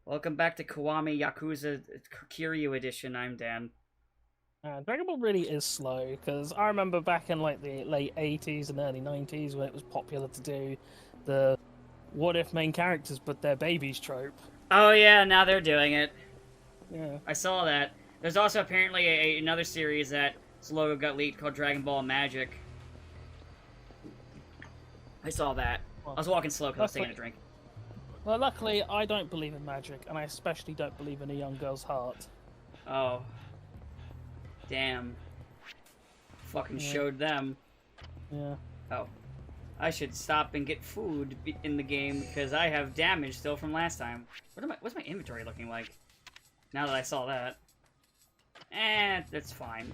Welcome back to Kiwami Yakuza Kiryu Edition. I'm Dan. Dragon Ball really is slow because I remember back in like the late 80s and early 90s when it was popular to do the what if main characters but they're babies trope. Oh yeah, now they're doing it. Yeah. I saw that. There's also apparently another series that's logo got leaked called Dragon Ball Magic. I saw that. Well, I was walking slow because I was taking a drink. Well, luckily I don't believe in magic, and I especially don't believe in a young girl's heart. Oh. Damn. Fucking showed them. Yeah. Oh. I should stop and get food in the game because I have damage still from last time. What's my inventory looking like? Now that I saw that. That's fine.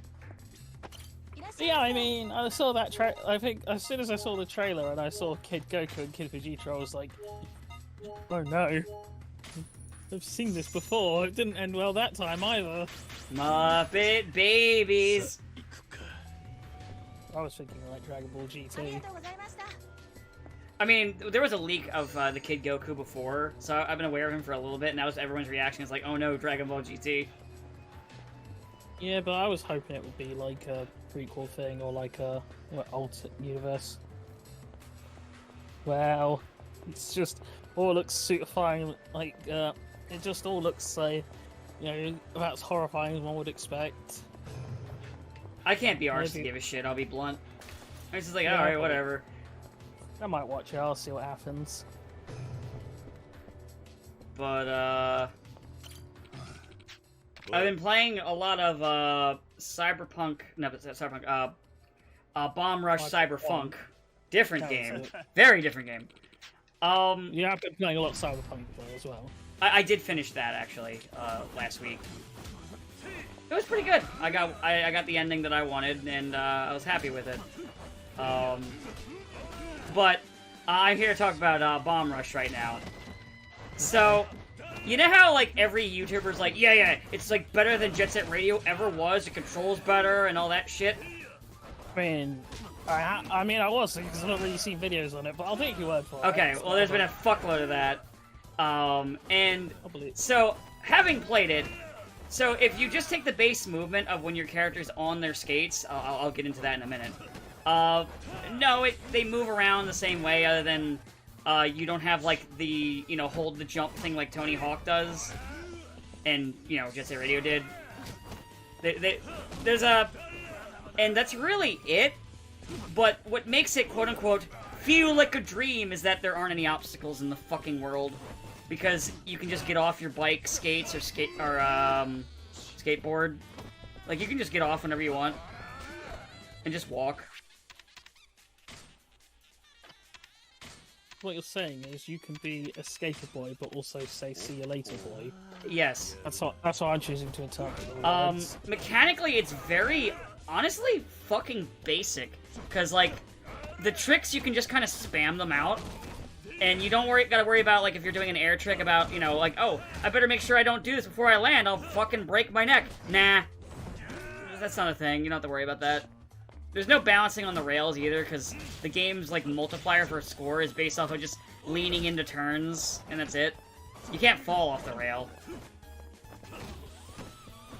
Yeah, I mean, I saw that I think as soon as I saw the trailer and I saw Kid Goku and Kid Vegeta, I was like, oh no. I've seen this before. It didn't end well that time either. Muppet Babies! I was thinking like Dragon Ball GT. I mean, there was a leak of the Kid Goku before, so I've been aware of him for a little bit, and that was everyone's reaction. It's like, oh no, Dragon Ball GT. Yeah, but I was hoping it would be like a prequel thing or like a alternate universe. Well, it's just all looks suitifying. Like it just all looks about as horrifying as one would expect. I can't be arsed to give a shit. I'll be blunt. I was just like, Yeah, all right, whatever. I might watch it. I'll see what happens. But I've been playing a lot of Cyberpunk. No, but Cyberpunk. Bomb Rush Cyberpunk. Different game. Very different game. Yeah, I've been playing a lot of Cyberpunk as well. I did finish that actually last week. It was pretty good. I got the ending that I wanted, and I was happy with it. But I'm here to talk about Bomb Rush right now. So, you know how like every YouTuber's like, yeah, it's like better than Jet Set Radio ever was. The controls better and all that shit. I mean, I was because I've not really seen videos on it, but I'll take your word for it. Okay, well, there's been a fuckload of that. And so having played it. So if you just take the base movement of when your character's on their skates, I'll get into that in a minute. No, they move around the same way, other than you don't have like the hold the jump thing like Tony Hawk does, and Jet Set Radio did. And that's really it. But what makes it quote unquote feel like a dream is that there aren't any obstacles in the fucking world. Because you can just get off your bike, skates, or skateboard. Like, you can just get off whenever you want. And just walk. What you're saying is you can be a skater boy, but also say "see you later, boy." Yes. That's what I'm choosing to interpret the words. Mechanically, it's very, honestly, fucking basic. Because, like, the tricks, you can just kind of spam them out. And you don't gotta worry about, like, if you're doing an air trick about, like, oh, I better make sure I don't do this before I land, I'll fucking break my neck. Nah. That's not a thing, you don't have to worry about that. There's no balancing on the rails either, because the game's, like, multiplier for score is based off of just leaning into turns, and that's it. You can't fall off the rail.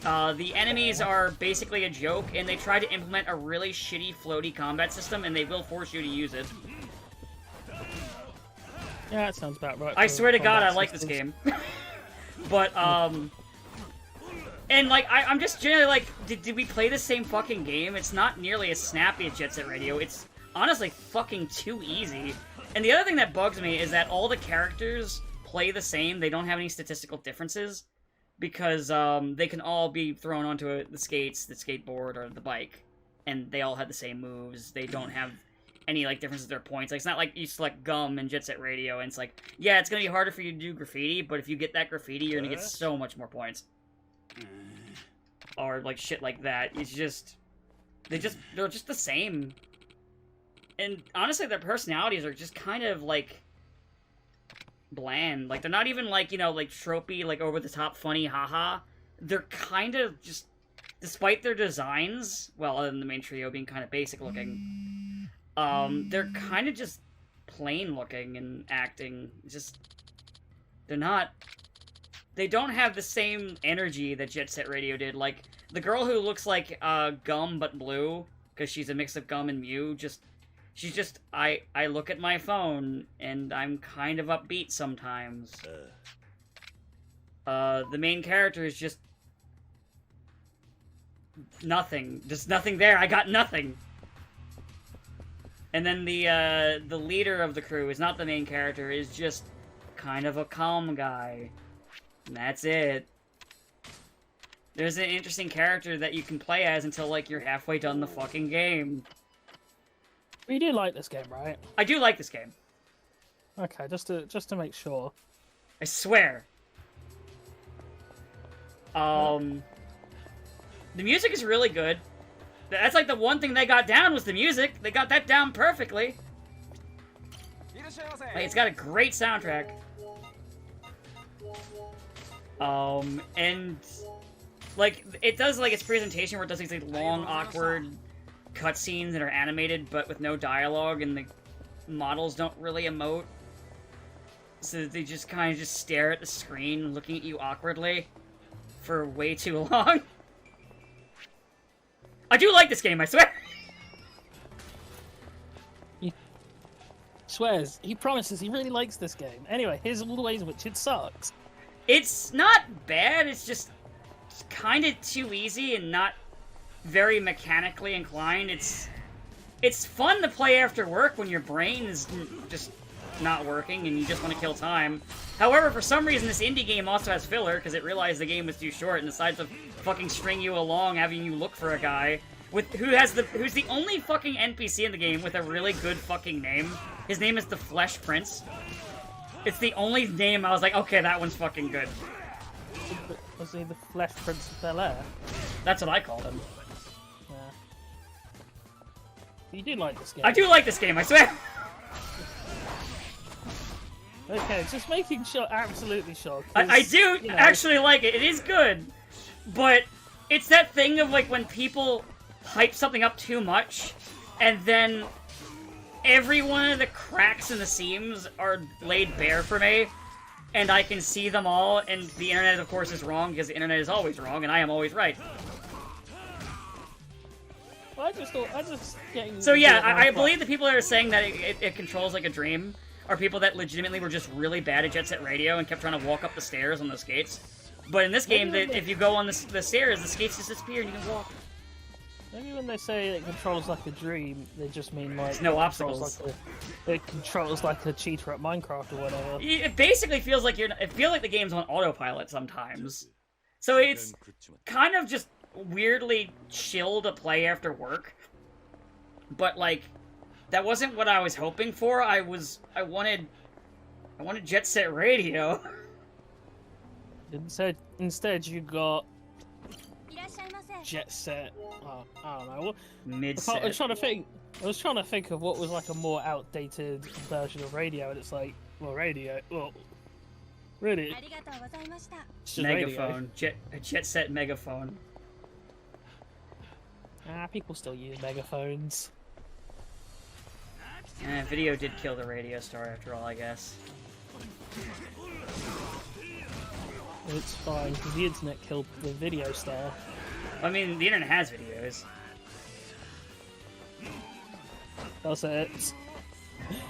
The enemies are basically a joke, and they try to implement a really shitty floaty combat system, and they will force you to use it. Yeah, that sounds about right. I swear to God, I like this game. But, and, like, I'm just generally like, did we play the same fucking game? It's not nearly as snappy as Jet Set Radio. It's honestly fucking too easy. And the other thing that bugs me is that all the characters play the same. They don't have any statistical differences. Because, they can all be thrown onto the skates, the skateboard, or the bike. And they all have the same moves. They don't have any, like, differences in their points. Like, it's not like you select Gum and Jet Set Radio, and it's like, yeah, it's gonna be harder for you to do graffiti, but if you get that graffiti, you're gonna get so much more points. Or, like, shit like that. It's just... they're just the same. And, honestly, their personalities are just kind of, like, bland. Like, they're not even, like, like, tropey, like, over-the-top funny haha. They're kind of just... despite their designs, well, other than the main trio being kind of basic-looking, they're kind of just plain looking and acting. Just, they're not they don't have the same energy that Jet Set Radio did. Like, the girl who looks like Gum but blue, because she's a mix of Gum and Mew, she's just, I look at my phone, and I'm kind of upbeat sometimes. The main character is just nothing. Just nothing there. I got nothing. And then the leader of the crew is not the main character, is just kind of a calm guy. And that's it. There's an interesting character that you can play as until, like, you're halfway done the fucking game. You do like this game, right? I do like this game. Okay, just to make sure. I swear. The music is really good. That's like the one thing they got down was the music. They got that down perfectly. Like, it's got a great soundtrack. And like it does like its presentation where it does these like long, awkward cutscenes that are animated but with no dialogue, and the models don't really emote. So they just kind of just stare at the screen, looking at you awkwardly for way too long. I do like this game, I swear! He swears. He promises he really likes this game. Anyway, here's all the ways in which it sucks. It's not bad, it's just kind of too easy and not very mechanically inclined. It's fun to play after work when your brain is just not working and you just want to kill time. However, for some reason, this indie game also has filler, because it realized the game was too short and decides to fucking string you along, having you look for a guy who's the only fucking NPC in the game with a really good fucking name. His name is the Flesh Prince. It's the only name I was like, okay, that one's fucking good. Was he the Flesh Prince of Bel-Air? That's what I called him. Yeah. You do like this game. I do like this game, I swear! Okay, just making sure, absolutely sure. I do actually like it. It is good. But it's that thing of, like, when people hype something up too much, and then every one of the cracks and the seams are laid bare for me, and I can see them all, and the internet, of course, is wrong, because the internet is always wrong, and I am always right. Well, I just getting... So yeah, I believe the people that are saying that it controls like a dream are people that legitimately were just really bad at Jet Set Radio and kept trying to walk up the stairs on the skates. But in this game, if you go on the stairs, the skates just disappear and you can walk. Maybe when they say it controls like a dream, they just mean like... There's no obstacles. It controls like a cheater at Minecraft or whatever. It basically feels like it feels like the game's on autopilot sometimes. So it's kind of just weirdly chill to play after work. But like, that wasn't what I was hoping for. I wanted Jet Set Radio. Instead you got Jet Set. I don't know. Mid-set. I was trying to think of what was like a more outdated version of radio, and it's like, radio. It's just Megaphone. Jet Set Megaphone. People still use megaphones. Video did kill the radio star after all, I guess. It's fine, because the internet killed the video star. I mean, the internet has videos. That's it.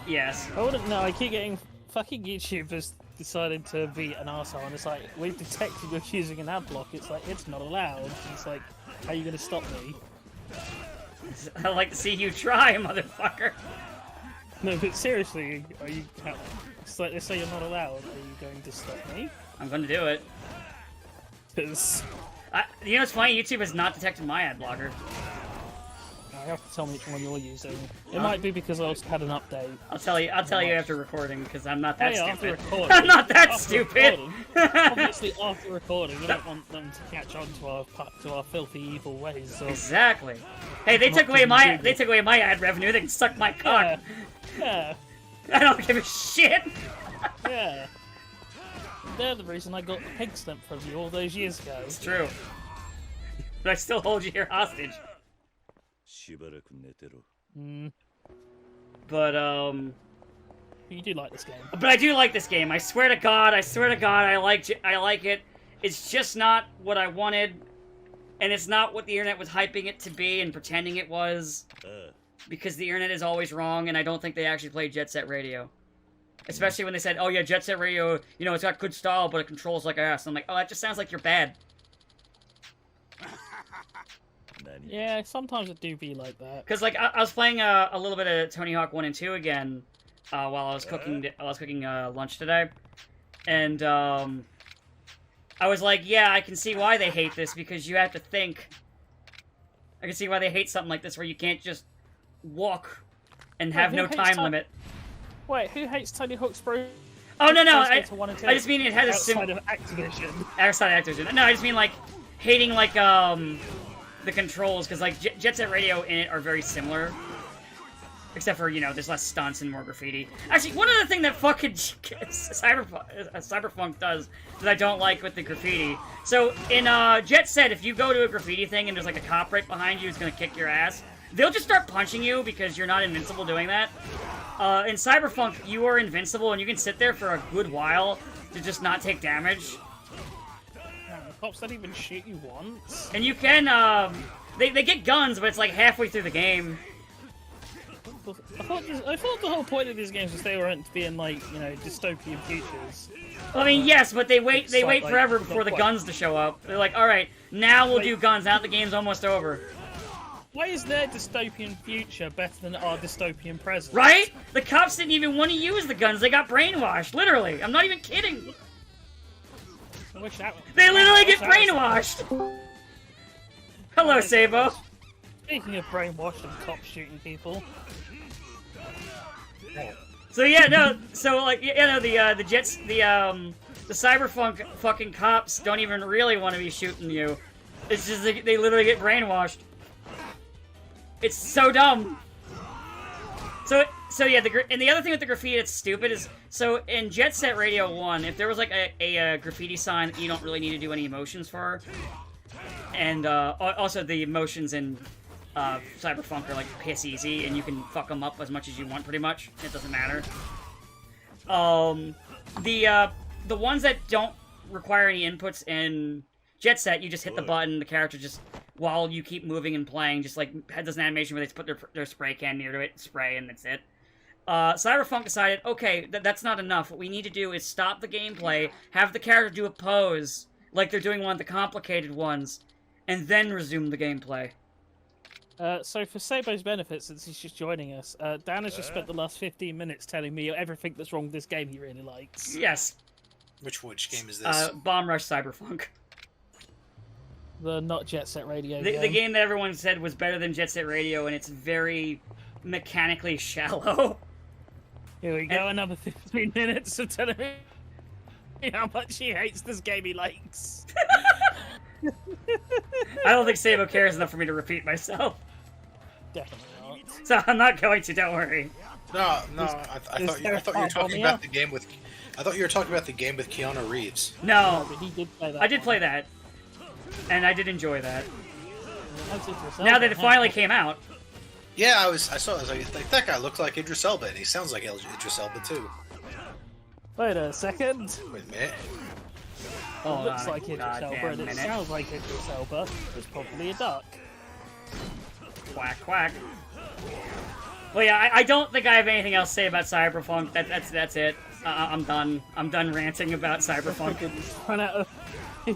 Yes. I wouldn't know, I keep getting fucking YouTubers deciding to be an arsehole, and it's like, we've detected you're using an ad block. It's like, it's not allowed. It's like, how are you going to stop me? I'd like to see you try, motherfucker. No, but seriously, are you... It's like they say you're not allowed. Are you going to stop me? I'm going to do it. Because... You know what's funny? YouTube has not detected my ad blocker. You have to tell me which one you're using. It might be because I also had an update. I'll tell you after recording, because I'm not that stupid. After recording. I'm not that stupid! Obviously, after recording, we don't want them to catch on to our filthy, evil ways. So. Exactly. Hey, they took away my ad revenue. They can suck my cock. Yeah. I don't give a shit. Yeah. They're the reason I got the pig stamp from you all those years ago. It's true. But I still hold you here hostage. But, You do like this game. But I do like this game. I swear to God, I like it. It's just not what I wanted, and it's not what the internet was hyping it to be and pretending it was. Because the internet is always wrong, and I don't think they actually played Jet Set Radio. Especially when they said, oh yeah, Jet Set Radio, you know, it's got good style, but it controls like ass. I'm like, oh, that just sounds like you're bad. Yeah, sometimes it do be like that. Because, like, I was playing a little bit of Tony Hawk 1 and 2 again while I was cooking lunch today. And, I was like, yeah, I can see why they hate this, because you have to think. I can see why they hate something like this, where you can't just walk and have no time limit. Wait, who hates Tony Hawk's Pro? Oh, no, I just mean it has a outside of Activision. Outside of Activision. No, I just mean, like, hating, like, the controls, because, like, Jet Set Radio in it are very similar. Except for, you know, there's less stunts and more graffiti. Actually, one other thing that fucking Cyberpunk does that I don't like with the graffiti. So, in Jet Set, if you go to a graffiti thing and there's, like, a cop right behind you who's gonna kick your ass, they'll just start punching you because you're not invincible doing that. In Cyberpunk, you are invincible and you can sit there for a good while to just not take damage. Cops don't even shoot you once. And you can, they get guns, but it's like halfway through the game. I thought the whole point of these games was they weren't to be in, like, you know, dystopian futures. I mean, yes, but they wait forever before the guns to show up. They're like, alright, now we'll do guns, now the game's almost over. Why is their dystopian future better than our dystopian present? Right? The cops didn't even want to use the guns, they got brainwashed, literally. I'm not even kidding. They literally get brainwashed! Hello, Sabo. Speaking of brainwashed and cops shooting people. So yeah, no, so like, you know, the Cyberpunk fucking cops don't even really want to be shooting you. It's just, they literally get brainwashed. It's so dumb. So yeah, and the other thing with the graffiti that's stupid is, so in Jet Set Radio 1, if there was like a graffiti sign that you don't really need to do any emotions for, and also the emotions in Cyberpunk are like piss easy, and you can fuck them up as much as you want, pretty much. It doesn't matter. The ones that don't require any inputs in Jet Set, you just hit the button, the character just, while you keep moving and playing, just like does an animation where they put their spray can near to it, spray, and that's it. Cyberpunk decided, okay, that's not enough. What we need to do is stop the gameplay, have the character do a pose, like they're doing one of the complicated ones, and then resume the gameplay. So for Sabo's benefit, since he's just joining us, Dan has just spent the last 15 minutes telling me everything that's wrong with this game he really likes. Yes. Which game is this? Bomb Rush Cyberpunk. The not Jet Set Radio the game that everyone said was better than Jet Set Radio, and it's very mechanically shallow. Here we go, another 15 minutes of telling me how much he hates this game he likes. I don't think Sabo cares enough for me to repeat myself. Definitely not. So I'm not going to, don't worry. No, I thought you were talking about the game with... I thought you were talking about the game with Keanu Reeves. No, but he did play that. I did play that. And I did enjoy that. Now that it finally came out. Yeah, I saw it. I was like, that guy looks like Idris Elba, and he sounds like Idris Elba too. Wait a second. Wait a minute. Oh, it looks like Idris Elba, and it sounds like Idris Elba. It's probably a duck. Quack, quack. Well, yeah, I don't think I have anything else to say about Cyberpunk. That's it. I'm done. I'm done ranting about Cyberpunk.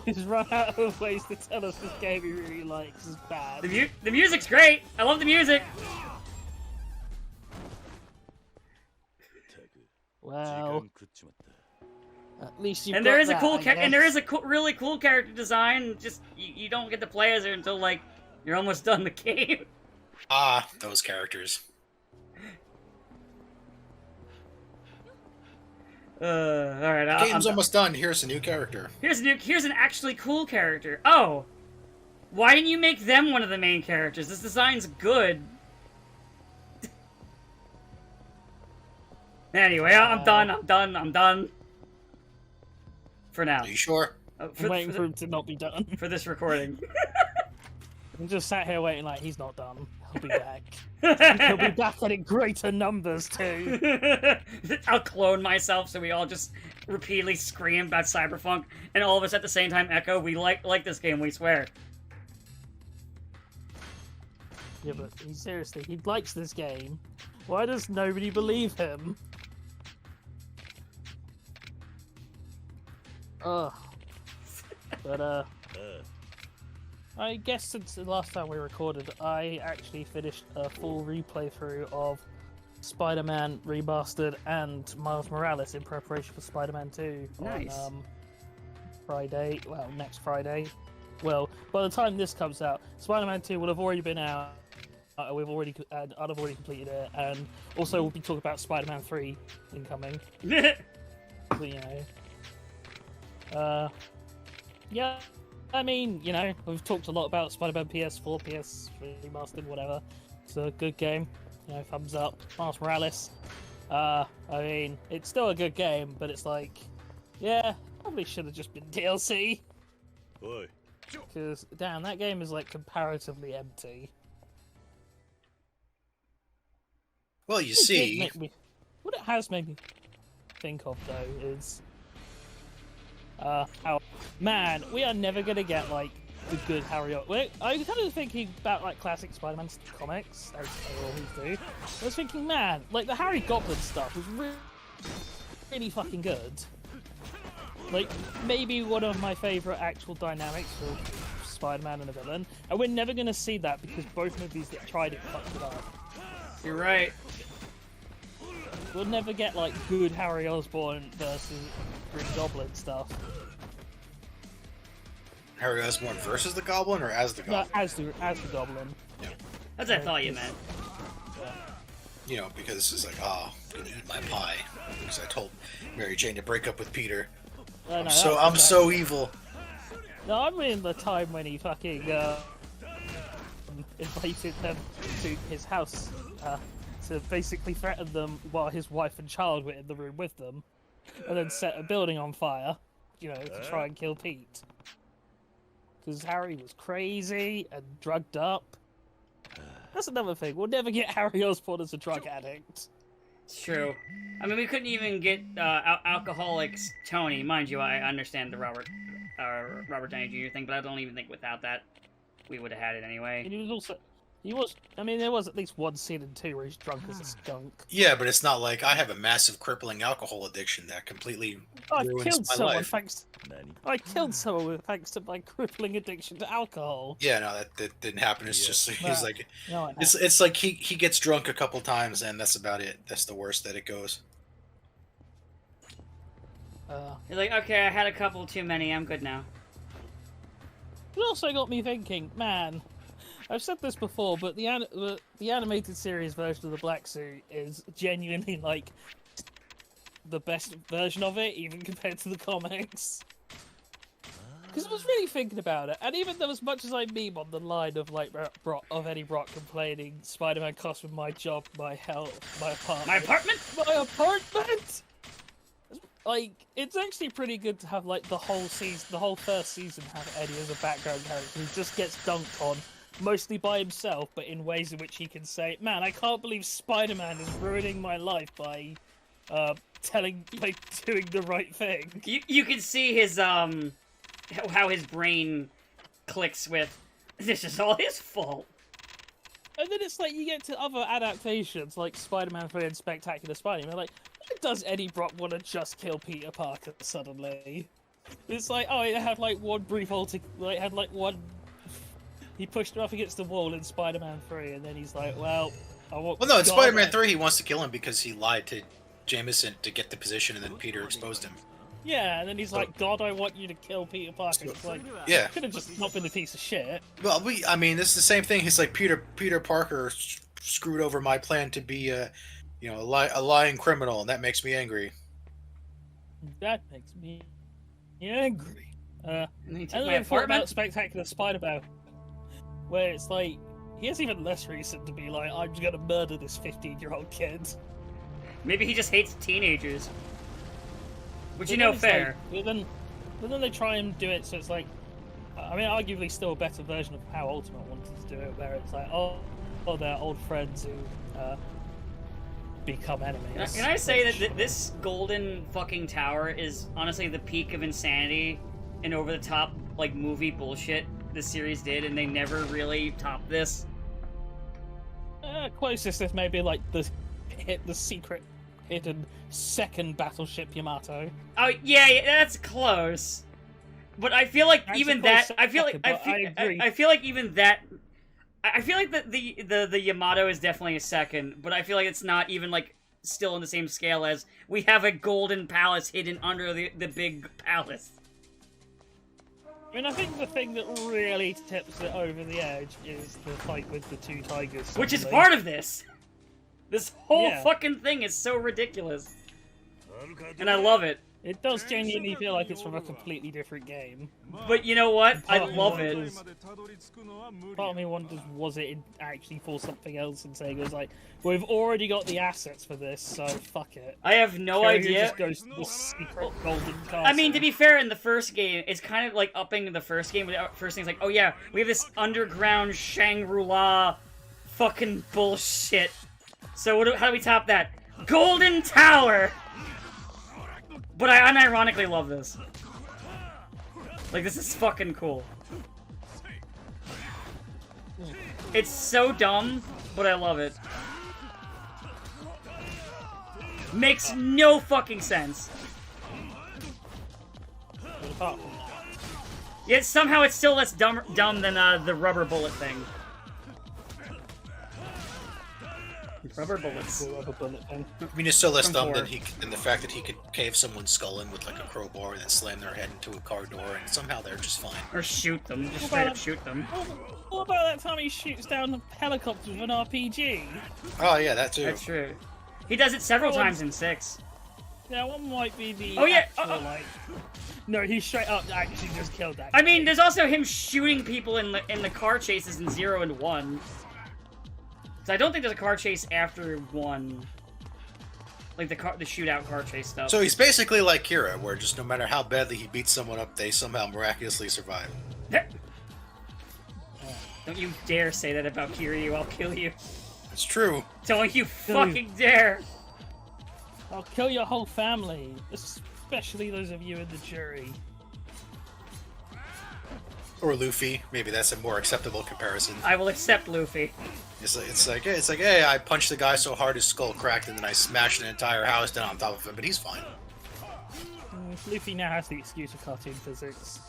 He's run out of ways to tell us this game he really likes is bad. The music's great. I love the music. Well, at least you. And there is a cool really cool character design. Just you don't get to play as her until like you're almost done the game. Ah, those characters. All right. Game's almost done. Here's a new character. Here's an actually cool character. Oh, why didn't you make them one of the main characters? This design's good. Anyway, I'm done. For now. Are you sure? I'm waiting for him to not be done. For this recording. I'm just sat here waiting like he's not done. He'll be back. He'll be back and in greater numbers too. I'll clone myself so we all just repeatedly scream about Cyberpunk, and all of us at the same time echo, we like this game, we swear. Yeah, but seriously, he likes this game. Why does nobody believe him? Ugh. But, I guess since the last time we recorded, I actually finished a full replay through of Spider-Man Remastered and Miles Morales in preparation for Spider-Man 2 Nice. on Friday. Well, next Friday. Well, by the time this comes out, Spider-Man 2 will have already been out. I'd have already completed it, and also we'll be talking about Spider-Man 3 incoming. But, you know, yeah. I mean, you know, we've talked a lot about Spider-Man PS4, PS3 Remastered, whatever. It's a good game. You know, thumbs up. Miles Morales. I mean, it's still a good game, but it's like, yeah, probably should have just been DLC. Boy. Because, damn, that game is, like, comparatively empty. Well, you see... What it has made me think of, though, is... how... Man, we are never gonna get, like, the good Harry... I was kind of thinking about, like, classic Spider-Man comics, as they always do. I was thinking, man, like, the Harry Goblin stuff was really fucking good. Like, maybe one of my favourite actual dynamics for Spider-Man and a villain. And we're never gonna see that because both movies that tried it fucked it up. You're right. We'll never get, like, good Harry Osborn versus Green Goblin stuff. Harry Osborn versus the Goblin, or as the Goblin? No, as the Goblin. Yeah. That's what I thought you meant. Yeah. You know, because it's like, oh, I'm gonna eat my pie. Because I told Mary Jane to break up with Peter. No, I'm so evil. No, I mean the time when he fucking invited them to his house to basically threaten them while his wife and child were in the room with them, and then set a building on fire, you know, to try and kill Pete. Because Harry was crazy and drugged up. That's another thing. We'll never get Harry Osborn as a drug addict. It's true. I mean, we couldn't even get alcoholics Tony. Mind you, I understand the Robert Downey Jr. thing, but I don't even think without that we would have had it anyway. And I mean, there was at least one scene in 2 where he's drunk as a skunk. Yeah, but it's not like I have a massive crippling alcohol addiction that completely ruins my life. I killed someone thanks to my crippling addiction to alcohol. Yeah, no, that didn't happen. It's just he's like, no, it's like he gets drunk a couple times and that's about it. That's the worst that it goes. You're like, okay, I had a couple too many. I'm good now. It also got me thinking, man. I've said this before, but the animated series version of the Black Suit is genuinely like the best version of it, even compared to the comics. Because I was really thinking about it, and even though as much as I meme on the line of like Eddie Brock complaining, Spider-Man cost me my job, my health, my apartment. Like, it's actually pretty good to have like the whole first season, have Eddie as a background character who just gets dunked on. Mostly by himself, but in ways in which he can say, man, I can't believe Spider-Man is ruining my life by doing the right thing. You can see his, how his brain clicks with, this is all his fault. And then it's like, you get to other adaptations, like Spider-Man 3 and Spectacular Spider-Man, like, why does Eddie Brock want to just kill Peter Parker suddenly? It's like, oh, it had like one brief he pushed him up against the wall in Spider-Man 3, and then he's like, well, Well, no, in Spider-Man 3, he wants to kill him because he lied to Jameson to get the position, and then Peter exposed him. Yeah, and then he's like, God, I want you to kill Peter Parker. It's like, yeah. Could have just not been a piece of shit. Well, I mean, it's the same thing. He's like, Peter Parker screwed over my plan to be a lying criminal, and that makes me angry. That makes me angry. And then I thought about Spectacular Spider-Man, where it's like, he has even less reason to be like, I'm just gonna murder this 15-year-old kid. Maybe he just hates teenagers. Which, But you know, then it's fair. Like, but then they try and do it so it's like, I mean, arguably still a better version of how Ultimate wanted to do it, where it's like, oh they're old friends who become enemies. Can I say that this golden fucking tower is honestly the peak of insanity and over-the-top, like, movie bullshit the series did, and they never really topped this? Closest is maybe like the secret hidden second battleship Yamato. Oh yeah, that's close. But I feel like That's even a close that, I feel like second, but I agree. I feel like even that, I feel like the Yamato is definitely a second, but I feel like it's not even like still on the same scale as we have a golden palace hidden under the big palace. I mean, I think the thing that really tips it over the edge is the fight with the two tigers. Which is suddenly. part of this. This whole Yeah. fucking thing is so ridiculous. And I love it. It does genuinely feel like it's from a completely different game. But you know what? I Part of me love it. wonders- Part of me wonders, was it actually for something else, and saying it was like, we've already got the assets for this, so fuck it. I have no Kiryu idea. just goes to the secret golden castle. I mean, to be fair, in the first game, it's kind of like upping the first game. The first thing's like, oh yeah, we have this underground Shangri-La fucking bullshit. So how do we top that? Golden Tower! But I unironically love this. Like, this is fucking cool. It's so dumb, but I love it. Makes no fucking sense. But apart from that, Yet somehow it's still less dumb than the rubber bullet thing. Rubber bullets. the rubber bullet thing. I mean, it's still less From dumb four. than the fact that he could cave someone's skull in with like a crowbar and then slam their head into a car door, and somehow they're just fine. Or shoot them. Just straight up shoot them. What about that time he shoots down helicopters with an RPG? Oh yeah, that too. That's true. He does it several Oh, times in 6. Yeah, one might be the Oh, yeah, actual, like... No, he straight up actually just killed that I guy. mean, there's also him shooting people in the car chases in 0 and 1. So I don't think there's a car chase after 1. Like the shootout car chase stuff. So he's basically like Kira, where just no matter how badly he beats someone up, they somehow miraculously survive. Don't you dare say that about Kiryu, I'll kill you. It's true. Don't you fucking dare! I'll kill your whole family, especially those of you in the jury. Or Luffy. Maybe that's a more acceptable comparison. I will accept Luffy. It's like, hey, I punched the guy so hard his skull cracked, and then I smashed an entire house down on top of him, but he's fine. Luffy now has the excuse of cartoon physics.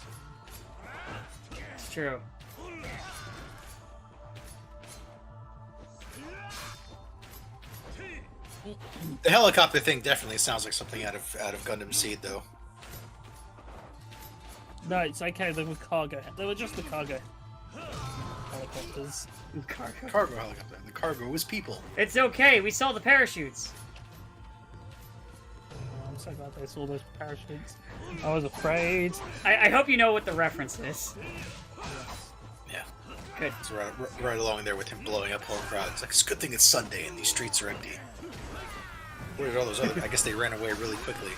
It's true. The helicopter thing definitely sounds like something out of Gundam Seed, though. No, it's okay, they were cargo. They were just the cargo helicopters. Cargo helicopter. The cargo was people. It's okay, we saw the parachutes. I'm so glad they saw those parachutes. I was afraid. I hope you know what the reference is. Yeah. Good. It's right along there with him blowing up whole crowds. It's like, it's a good thing it's Sunday and these streets are empty. Where did all those other... I guess they ran away really quickly.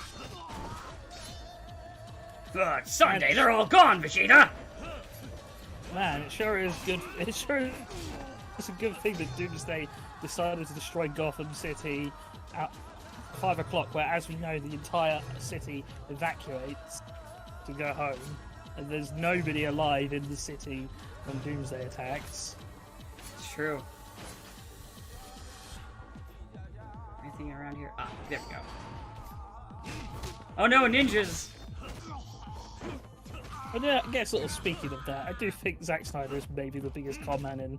It's Sunday, they're all gone, Vegeta! Man, it sure is good. It sure is. It's a good thing that Doomsday decided to destroy Gotham City at 5 o'clock, where, as we know, the entire city evacuates to go home, and there's nobody alive in the city when Doomsday attacks. It's true. Anything around here? Ah, there we go. Oh no, ninjas! But yeah, I guess, sort of speaking of that, I do think Zack Snyder is maybe the biggest con man in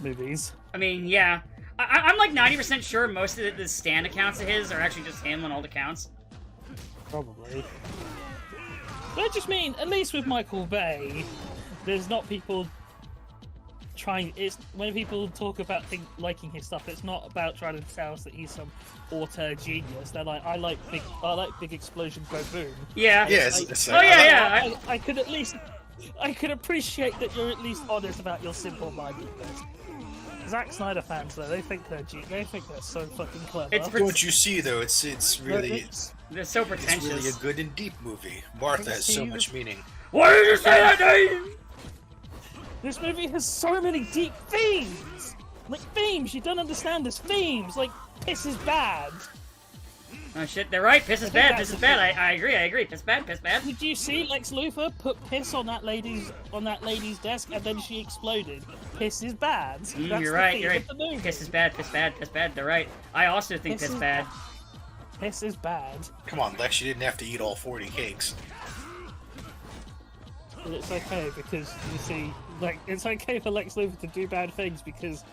movies. I mean, yeah. I'm like 90% sure most of the Stan accounts of his are actually just him on all the counts. Probably. But I just mean, at least with Michael Bay, there's not people trying. It's when people talk about liking his stuff, it's not about trying to tell us that he's some auteur genius. They're like, I like big explosions go boom. Yeah. Yeah, it's Oh yeah, yeah. I could at least, I could appreciate that you're at least honest about your simple-mindedness. Zack Snyder fans, though, they think they're so fucking clever. It's Don't you see, though? It's really They're so it's pretentious. really a good and deep movie. Martha has so much meaning. Why did you say that name? This movie has so many deep themes! Like, themes! You don't understand this. Themes! Like, piss is bad. Oh shit, they're right. Piss is bad. Piss is bad. I agree. Piss bad. Piss bad. Did you see Lex Luthor put piss on that lady's desk and then she exploded? Piss is bad. You're right. You're right. Piss is bad. Piss bad. Piss bad. They're right. I also think piss bad. Piss is bad. Come on, Lex. You didn't have to eat all 40 cakes. But it's okay because you see, like, it's okay for Lex Luthor to do bad things because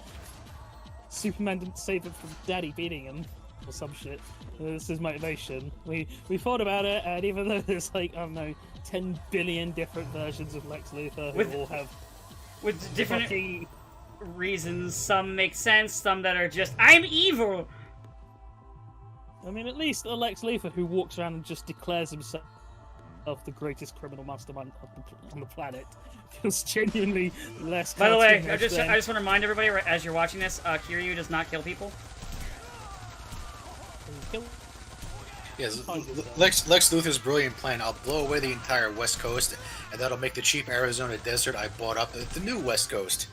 Superman didn't save him from Daddy beating him or some shit. This is motivation. We thought about it, and even though there's like, I don't know, 10 billion different versions of Lex Luthor who all have with different reasons, some make sense, some that are just I'm evil. I mean, at least a Lex Luthor who walks around and just declares himself the greatest criminal mastermind on the planet feels genuinely less. By the way, I just want to remind everybody as you're watching this, Kiryu does not kill people. Yes, Lex Luthor's brilliant plan. I'll blow away the entire West Coast, and that'll make the cheap Arizona desert I bought up the new West Coast,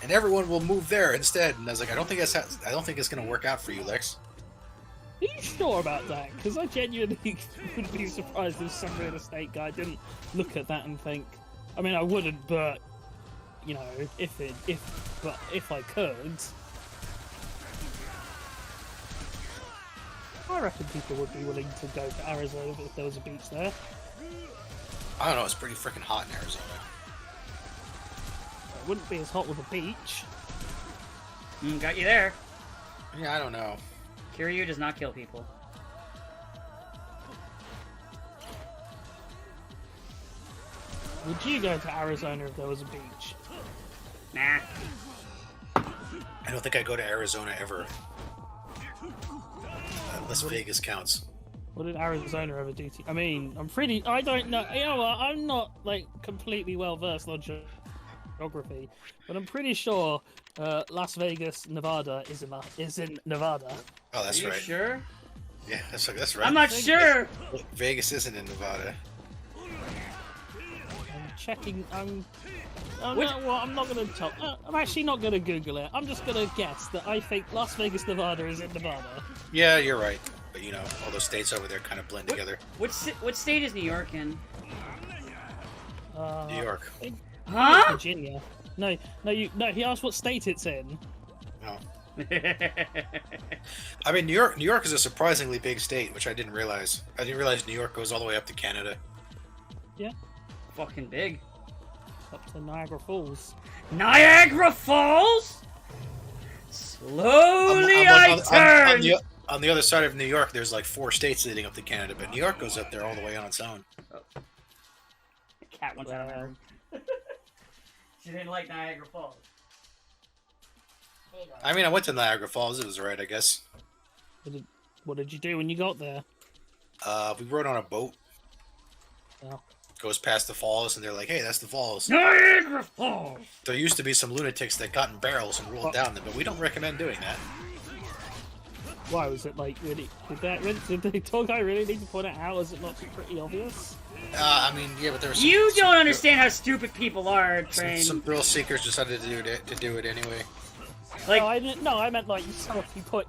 and everyone will move there instead. And I was like, I don't think it's gonna work out for you, Lex. Are you sure about that? Because I genuinely would be surprised if some real estate guy didn't look at that and think. I mean, I wouldn't, but you know, if I could. I reckon people would be willing to go to Arizona if there was a beach there. I don't know, it's pretty freaking hot in Arizona. It wouldn't be as hot with a beach. Got you there. Yeah, I don't know. Kiryu does not kill people. Would you go to Arizona if there was a beach? Nah. I don't think I'd go to Arizona ever. Las Vegas counts. What did Arizona ever do to you? I mean, I don't know. You know what? I'm not, like, completely well versed on geography, but I'm pretty sure Las Vegas, Nevada is in Nevada. Oh, that's right. Are you sure? Yeah, that's right. I'm not sure. Vegas isn't in Nevada. I'm checking. I'm not going to talk. I'm actually not going to Google it. I'm just going to guess that I think Las Vegas, Nevada is in Nevada. Yeah, you're right. But you know, all those states over there kind of blend together. What state is New York in? New York. Huh? Virginia. No. He asked what state it's in. No. I mean, New York is a surprisingly big state, which I didn't realize. I didn't realize New York goes all the way up to Canada. Yeah. Fucking big. Up to Niagara Falls. Niagara Falls? Slowly I turn! On the other side of New York, there's like 4 states leading up to Canada, but New York goes up there all the way on its own. Oh. The cat wants out of my room. She didn't like Niagara Falls. I mean, I went to Niagara Falls. It was alright, I guess. What did you do when you got there? We rode on a boat. Oh. Goes past the falls, and they're like, hey, that's the falls. Niagara Falls! There used to be some lunatics that got in barrels and rolled down them, but we don't recommend doing that. Why was it like really? Did the tour guy really need to point it out? Was it not pretty obvious? I mean, yeah, but there was You don't understand how stupid people are, Train. Some thrill seekers decided to do it anyway. Like, I meant like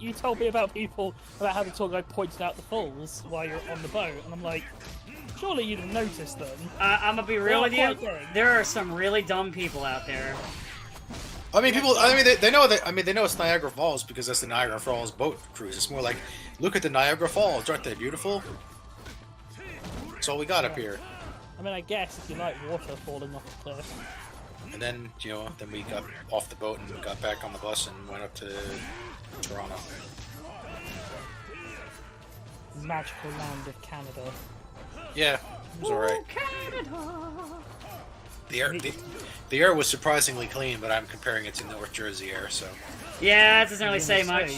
you told me about how the tour guide pointed out the falls while you're on the boat, and I'm like, surely you'd have noticed them. I'm gonna be real with you. There are some really dumb people out there. I mean, they know that. I mean, they know it's Niagara Falls because that's the Niagara Falls boat cruise. It's more like, look at the Niagara Falls, aren't they beautiful? That's all we got up here. I mean, I guess if you like water falling off a cliff. And then, you know, then we got off the boat and got back on the bus and went up to Toronto. Magical land of Canada. Yeah, it was alright. Canada. The air was surprisingly clean, but I'm comparing it to North Jersey air, so. Yeah, that doesn't really say much.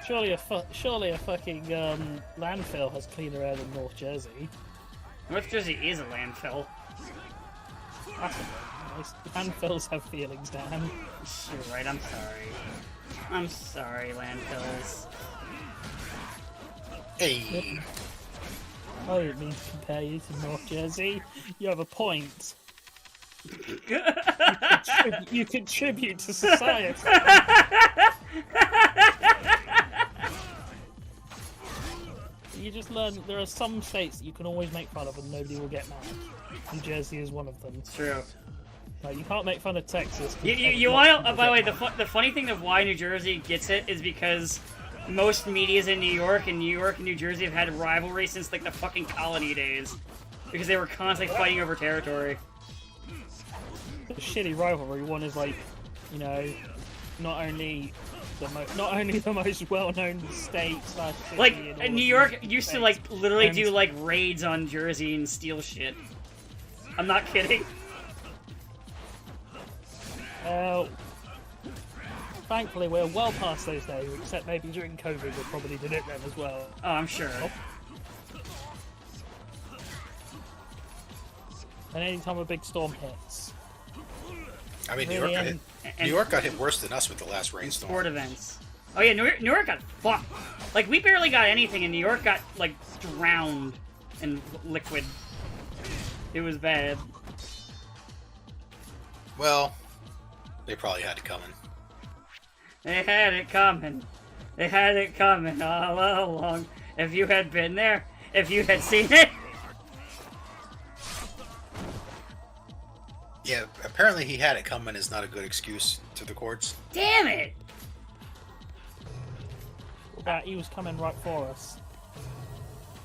Surely a fucking landfill has cleaner air than North Jersey. North Jersey is a landfill. Possibly. Landfills have feelings, Dan. You're right, I'm sorry. I'm sorry, landfills. Hey! I didn't mean to compare you to North Jersey. You have a point. You contribute to society. You just learn that there are some states that you can always make fun of and nobody will get mad. New Jersey is one of them. It's true. Like, you can't make fun of Texas. You want to, by the way, the funny thing of why New Jersey gets it is because most media's in New York and New Jersey have had a rivalry since, like, the fucking colony days. Because they were constantly fighting over territory. The shitty rivalry one is, like, you know, not only the most well-known state slash city Like, in all New of York the used to, states. like, literally And- do, like, raids on Jersey and steal shit. I'm not kidding. Thankfully, we're well past those days, except maybe during COVID we probably did it then as well. Oh, I'm sure. And anytime a big storm hits. I mean, New Really, York, New York got hit worse than us with the last Sport rainstorm. events. Oh yeah, New York got fucked. Like, we barely got anything, and New York got, like, drowned in liquid. It was bad. Well, they probably had it coming. They had it coming. They had it coming all along. If you had been there, if you had seen it. Yeah, apparently he had it coming is not a good excuse to the courts. Damn it! That he was coming right for us.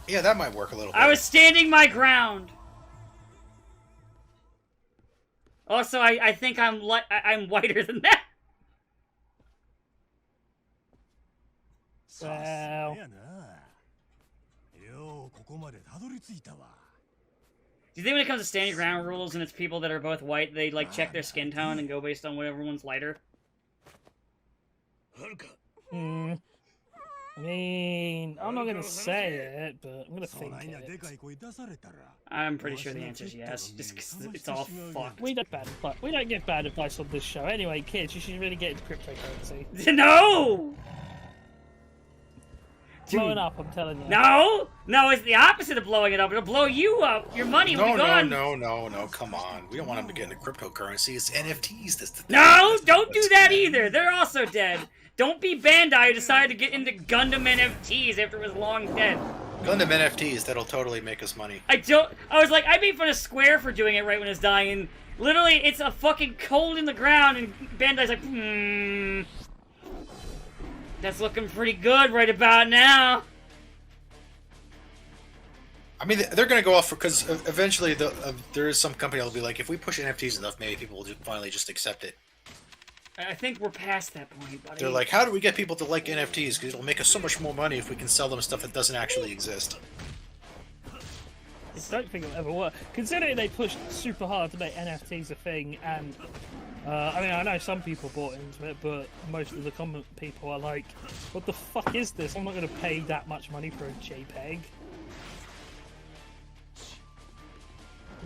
Yeah, that might work a little bit. I was standing my ground. Also, I think I'm whiter than that. Well, Do you think when it comes to standing ground rules and it's people that are both white, they, like, check their skin tone and go based on what everyone's lighter? I mean, I'm not gonna say it, but I'm gonna think it. I'm pretty sure the answer is yes, just 'cause it's all fucked. We don't give bad advice on this show. Anyway, kids, you should really get into cryptocurrency. No! Blowing up, I'm telling you. No! No, it's the opposite of blowing it up. It'll blow you up. Your money will be gone. No, come on. We don't want him to get into cryptocurrency. It's NFTs. That's the thing. No, don't do that either. They're also dead. Don't be Bandai who decided to get into Gundam NFTs after it was long dead. Gundam NFTs, that'll totally make us money. I was like, I made fun of Square for doing it right when it's dying, and literally it's a fucking cold in the ground, and Bandai's like, that's looking pretty good right about now. I mean, they're going to go off because eventually there is some company that'll be like, if we push NFTs enough, maybe people will finally just accept it. I think we're past that point, buddy. They're like, how do we get people to like NFTs? Because it'll make us so much more money if we can sell them stuff that doesn't actually exist. I don't think it'll ever work. Considering they pushed super hard to make NFTs a thing, and I mean, I know some people bought into it, but most of the common people are like, what the fuck is this? I'm not going to pay that much money for a JPEG.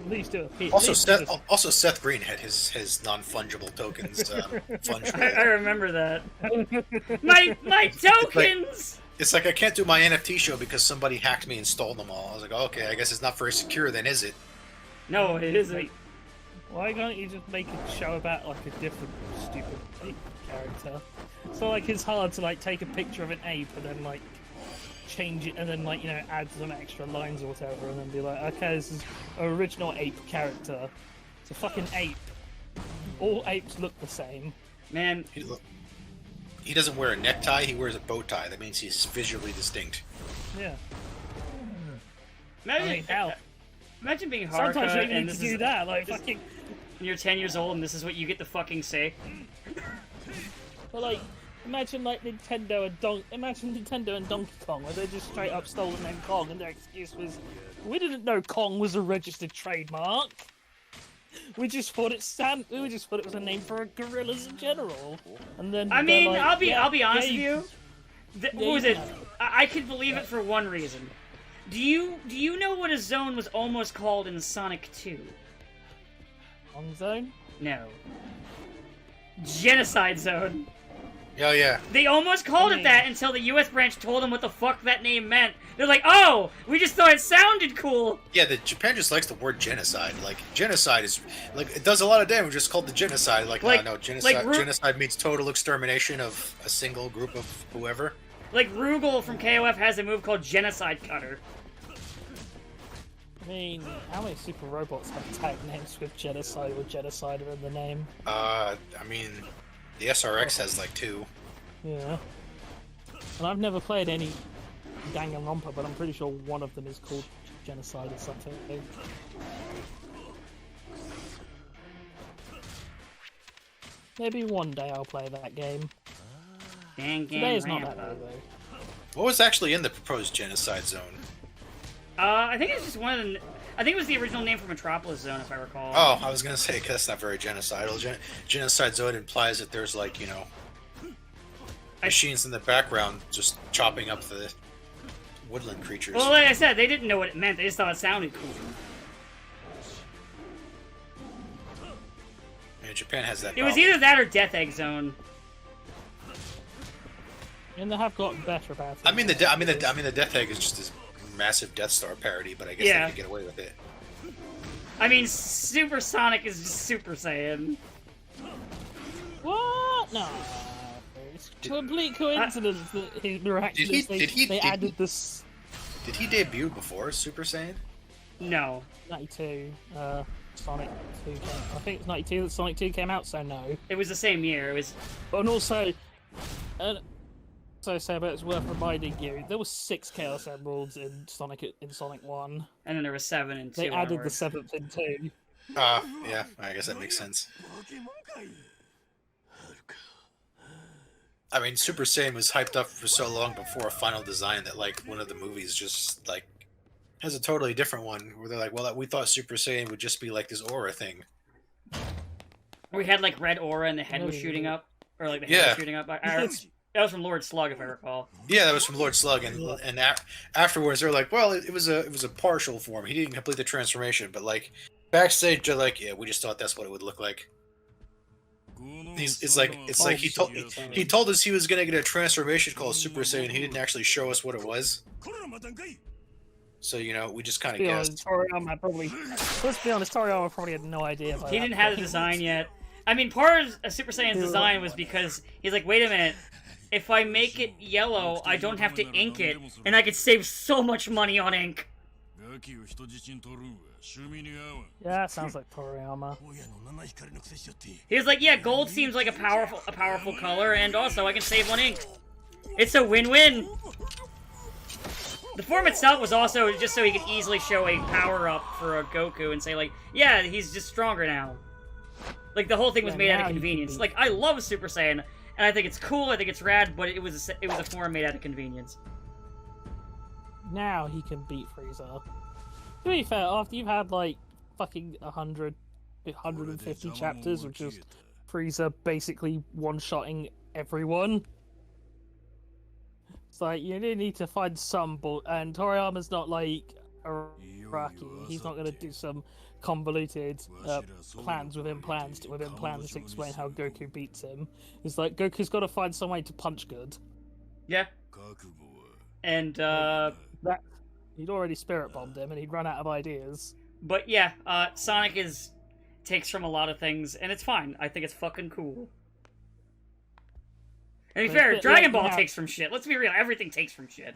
At least do it. Also, Seth Green had his non-fungible tokens fungible. I remember that. my tokens! It's like I can't do my NFT show because somebody hacked me and stole them all. I was like, okay, I guess it's not very secure then, is it? No, it isn't. Why can't you just make a show about like a different stupid ape character? So like it's hard to like take a picture of an ape and then like change it and then like, you know, add some extra lines or whatever and then be like, okay, this is an original ape character. It's a fucking ape. All apes look the same. Man, he doesn't wear a necktie, he wears a bow tie. That means he's visually distinct. Yeah. imagine, I mean, hell. imagine being Sometimes you Haruka need and to this do is that, like fucking. you're 10 years old and this is what you get to fucking say. But like, imagine like Nintendo and Donkey Kong, where they just straight up stole the name Kong, and their excuse was, we didn't know Kong was a registered trademark. We just thought it was a name for gorillas in general. And then I mean, like, I'll be honest with yeah, you. What was it? I could believe it for one reason. Do you know what a zone was almost called in Sonic 2? Kong Zone? No. Genocide Zone. Oh, yeah. They almost called it that until the U.S. branch told them what the fuck that name meant. They're like, oh, we just thought it sounded cool. Yeah, Japan just likes the word genocide. Like, genocide is... Like, it does a lot of damage, just called the genocide. Like no, genocide, genocide means total extermination of a single group of whoever. Like, Rugal from KOF has a move called Genocide Cutter. I mean, how many super robots have tag names with genocide or genocider in the name? I mean, the SRX has like 2. Yeah. And I've never played any Danganronpa, but I'm pretty sure one of them is called genocide or something. Maybe one day I'll play that game. Today is not that bad though. What was actually in the proposed genocide zone? I think it's just one of the... I think it was the original name for Metropolis Zone, if I recall. Oh, I was gonna say, because that's not very genocidal. Genocide zone implies that there's, like, you know, machines in the background just chopping up the woodland creatures. Well, like I said, they didn't know what it meant. They just thought it sounded cool. Yeah, Japan has that It was either that or Death Egg Zone. And they have gotten better about it. I mean, the Death Egg is just this massive Death Star parody, but I guess they could get away with it. I mean, Super Sonic is just Super Saiyan. What? No. It's complete coincidence that he miraculously they added this. Did he debut before Super Saiyan? No. 92. Sonic 2 came. I think it's 92 that Sonic 2 came out, so no. It was the same year. It was. And also, so Sam, it's worth reminding you, there were 6 Chaos Emeralds in Sonic 1. And then there was 7 and 2. They added the 7th in 2. Yeah, I guess that makes sense. I mean, Super Saiyan was hyped up for so long before a final design that, like, one of the movies just, like, has a totally different one, where they're like, well, we thought Super Saiyan would just be, like, this aura thing. We had, like, red aura and the head was shooting up. Or, like, the head was shooting up. That was from Lord Slug, if I recall. Yeah, that was from Lord Slug, and afterwards they were like, well, it was a partial form. He didn't complete the transformation, but like backstage they're like, yeah, we just thought that's what it would look like. It's like he told us he was gonna get a transformation called Super Saiyan. He didn't actually show us what it was. So you know, we just kind of guessed. Let's be honest, Toriyama probably had no idea. He didn't have the design yet. I mean, part of Super Saiyan's design was because he's like, wait a minute. If I make it yellow, I don't have to ink it, and I could save so much money on ink. Yeah, sounds like Toriyama. He was like, yeah, gold seems like a powerful color, and also I can save on ink. It's a win-win. The form itself was also just so he could easily show a power-up for a Goku and say, like, yeah, he's just stronger now. Like, the whole thing was made out of convenience. Like, I love Super Saiyan, and I think it's cool, I think it's rad, but it was a form made out of convenience. Now he can beat Frieza. To be fair, after you've had, like, fucking 150 chapters of just Frieza basically one-shotting everyone, it's like, you need to find some and Toriyama's not, like, Araki. He's not going to do some convoluted plans within plans to explain how Goku beats him. It's like, Goku's got to find some way to punch good. Yeah. And, that he'd already spirit bombed him, and he'd run out of ideas. But yeah, Sonic takes from a lot of things, and it's fine. I think it's fucking cool. And to be fair, Dragon Ball takes from shit. Let's be real, everything takes from shit.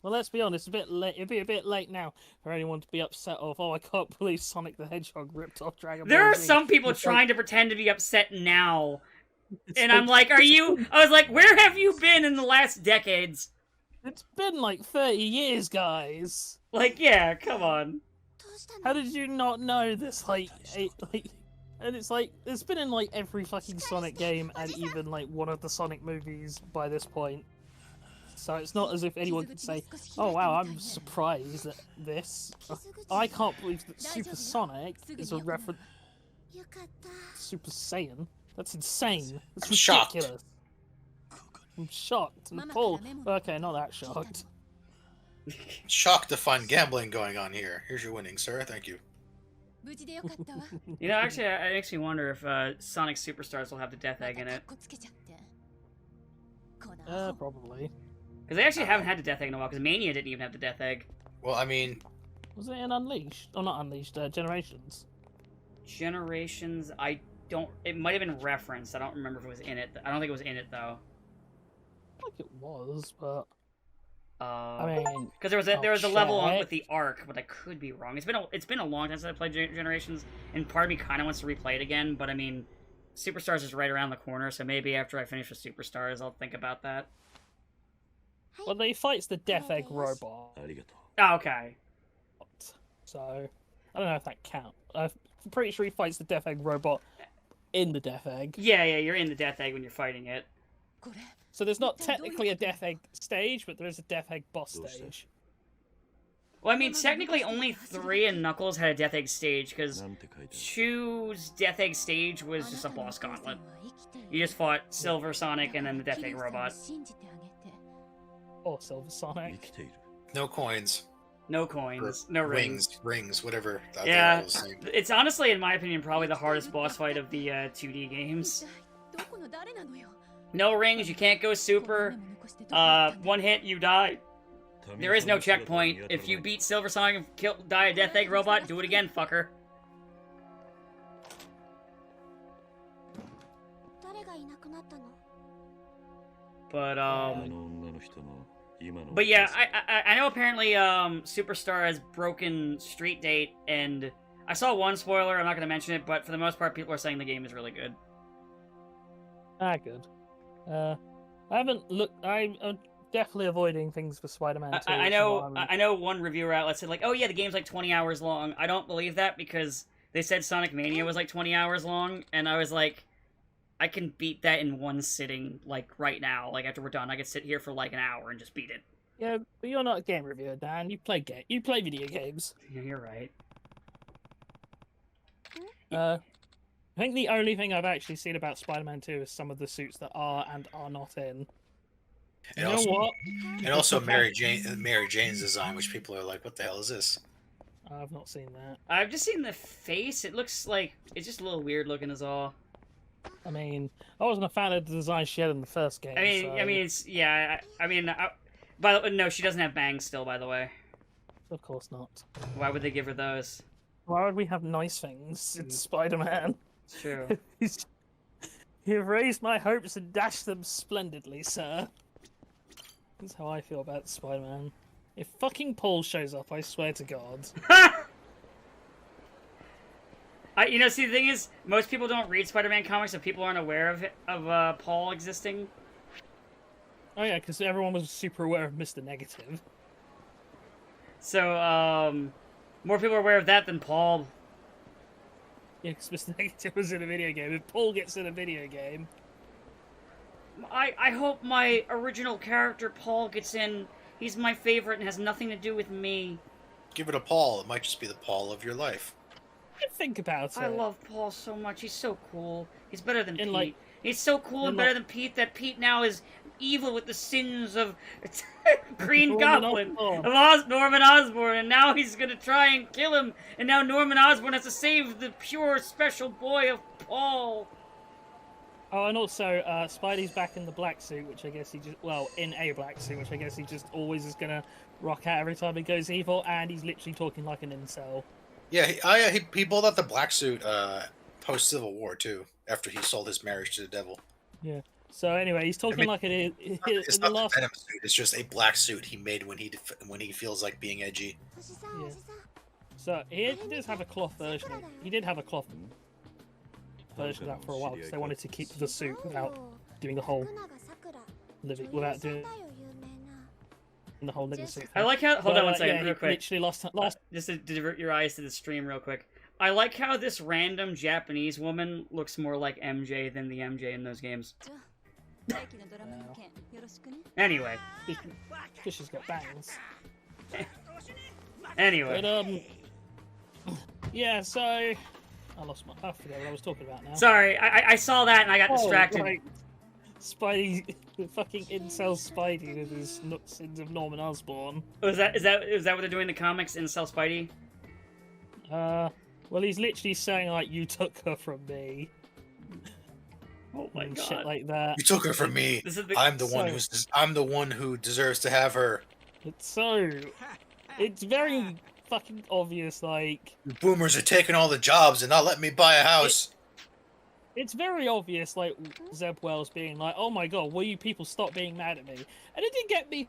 Well, let's be honest, it'd be a bit late now for anyone to be upset of, oh, I can't believe Sonic the Hedgehog ripped off Dragon Ball There are Z. some people trying to pretend to be upset now. And I'm like, I was like, where have you been in the last decades? It's been like 30 years, guys. Like, yeah, come on. How did you not know this? And it's like, it's been in like every fucking Sonic game and even like one of the Sonic movies by this point. So it's not as if anyone could say, oh wow, I'm surprised at this. I can't believe that Super Sonic is a reference to Super Saiyan. That's insane. That's ridiculous. I'm shocked and appalled. Okay, not that shocked. Shocked to find gambling going on here. Here's your winnings, sir. Thank you. You know, actually, it makes me wonder if Sonic Superstars will have the Death Egg in it. Probably. Because they actually haven't had the Death Egg in a while, because Mania didn't even have the Death Egg. Well, I mean... Was it in Unleashed? Oh, not Unleashed, Generations. Generations, I don't... It might have been referenced. I don't remember if it was in it. I don't think it was in it, though. I think it was, but... I mean... Because there was a level on with the Arc, but I could be wrong. It's been a long time since I played Generations, and part of me kind of wants to replay it again, but I mean... Superstars is right around the corner, so maybe after I finish with Superstars, I'll think about that. Well, he fights the Death Egg robot. Oh, okay. So, I don't know if that counts. I'm pretty sure he fights the Death Egg robot in the Death Egg. Yeah, you're in the Death Egg when you're fighting it. So there's not technically a Death Egg stage, but there is a Death Egg boss stage. Well, I mean, technically only 3 and Knuckles had a Death Egg stage, because 2's Death Egg stage was just a boss gauntlet. You just fought Silver Sonic and then the Death Egg robot. Or Silver Sonic. No coins. No coins. No rings. Rings, whatever. Yeah, it's honestly, in my opinion, probably the hardest boss fight of the 2D games. No rings, you can't go super. One hit, you die. There is no checkpoint. If you beat Silver Sonic and die a Death Egg robot, do it again, fucker. But yeah, I know apparently Superstar has broken Street Date, and I saw one spoiler, I'm not going to mention it, but for the most part people are saying the game is really good. Good. I haven't looked, I'm definitely avoiding things for Spider-Man 2. I know one reviewer outlet said, like, oh yeah, the game's like 20 hours long. I don't believe that, because they said Sonic Mania was like 20 hours long, and I was like, I can beat that in one sitting, like, right now. Like, after we're done, I could sit here for like an hour and just beat it. Yeah, but you're not a game reviewer, Dan. You play video games. Yeah, you're right. I think the only thing I've actually seen about Spider-Man 2 is some of the suits that are and are not in. And you know what? And also Mary Jane's design, which people are like, what the hell is this? I've not seen that. I've just seen the face. It looks like it's just a little weird looking as all. I mean, I wasn't a fan of the design she had in the first game. It's yeah. No, she doesn't have bangs still, by the way. Of course not. Why would they give her those? Why would we have nice things in Spider-Man? It's true. You've raised my hopes and dashed them splendidly, sir. That's how I feel about Spider-Man. If fucking Paul shows up, I swear to God. See, the thing is, most people don't read Spider-Man comics, so people aren't aware of Paul existing. Oh yeah, because everyone was super aware of Mr. Negative. So, more people are aware of that than Paul. Yeah, because Mr. Negative was in a video game. If Paul gets in a video game... I hope my original character, Paul, gets in. He's my favorite and has nothing to do with me. Give it a Paul. It might just be the Paul of your life. Think about it. I love Paul so much. He's so cool. He's better than Pete. Like, he's so cool and better than Pete that Pete now is evil with the sins of Green Goblin, of Norman Osborn, and now he's gonna try and kill him, and now Norman Osborn has to save the pure special boy of Paul. Oh, and also, Spidey's back in the black suit, which I guess in a black suit, which I guess he just always is gonna rock out every time he goes evil, and he's literally talking like an incel. Yeah, he pulled out the black suit post Civil War too, after he sold his marriage to the devil. Yeah. So anyway, he's talking like it is. It's not the Venom suit. It's just a black suit he made when he feels like being edgy. Yeah. So he does have a cloth version. He did have a cloth version of that for a while because they wanted to keep the suit without doing the whole living suit. I like how. Hold on one second, real quick. Literally last. Just to divert your eyes to the stream, real quick. I like how this random Japanese woman looks more like MJ than the MJ in those games. Anyway. Because she's got bangs. Anyway. But, yeah, so... I forget what I was talking about now. Sorry, I saw that and I got distracted. Right. Spidey, fucking incel Spidey with his sins of Norman Osborn. Oh, is that what they're doing in the comics, incel Spidey? Well, he's literally saying like, "You took her from me." Oh my and god. shit like that. You took her from me. This is the- I'm the one who deserves to have her. It's very fucking obvious. Like, You boomers are taking all the jobs and not letting me buy a house. it's very obvious. Like Zeb Wells being like, "Oh my god, will you people stop being mad at me?" And it did get me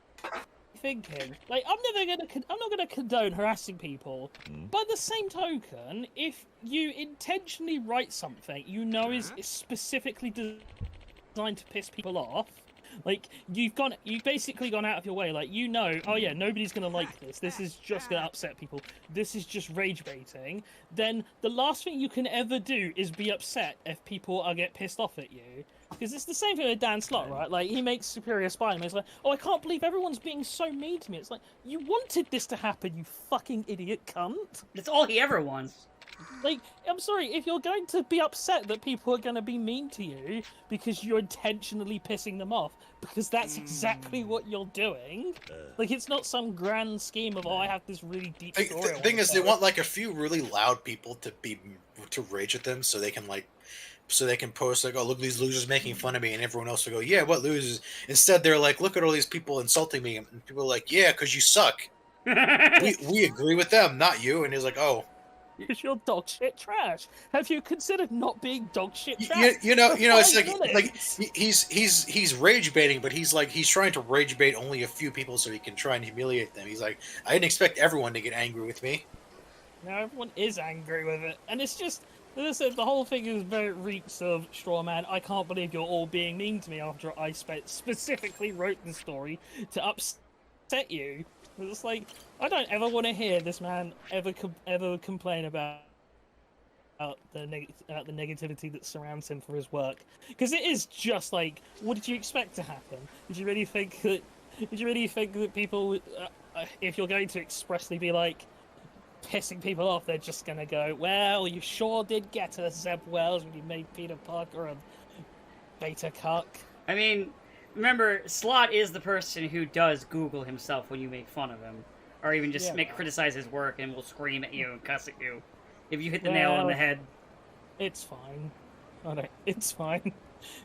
thinking. Like, I'm not gonna condone harassing people. By the same token, if you intentionally write something you know is specifically designed to piss people off, like you've basically gone out of your way, like, you know, oh yeah, nobody's gonna like this. This is just gonna upset people. This is just rage baiting. Then the last thing you can ever do is be upset if people get pissed off at you. Because it's the same thing with Dan Slott, right? Like, he makes Superior Spider-Man. It's like, oh, I can't believe everyone's being so mean to me. It's like, you wanted this to happen, you fucking idiot cunt. That's all he ever wants. Like, I'm sorry, if you're going to be upset that people are going to be mean to you because you're intentionally pissing them off, because that's exactly what you're doing. Like, it's not some grand scheme of, oh, I have this really deep story. The thing is, they want like a few really loud people to rage at them, so they can post like, oh, look, these losers making fun of me, and everyone else will go, yeah, what losers? Instead, they're like, look at all these people insulting me, and people are like, yeah, because you suck. we agree with them, not you. And he's like, oh. Because you're dog shit trash. Have you considered not being dog shit trash? You know, it's like he's rage baiting, but he's trying to rage bait only a few people so he can try and humiliate them. He's like, I didn't expect everyone to get angry with me. Now everyone is angry with it, and it's just, as I said, the whole thing is very reeks of straw man. I can't believe you're all being mean to me after I specifically wrote the story to upset you. It's like, I don't ever want to hear this man ever complain about the negativity that surrounds him for his work, because it is just like, what did you expect to happen? Did you really think that people, if you're going to expressly be like pissing people off, they're just gonna go, well, you sure did get us, Zeb Wells, when you made Peter Parker a beta cuck? I mean, remember, Slott is the person who does Google himself when you make fun of him. Or even just criticize his work and will scream at you and cuss at you if you hit the nail on the head. It's fine. It's fine.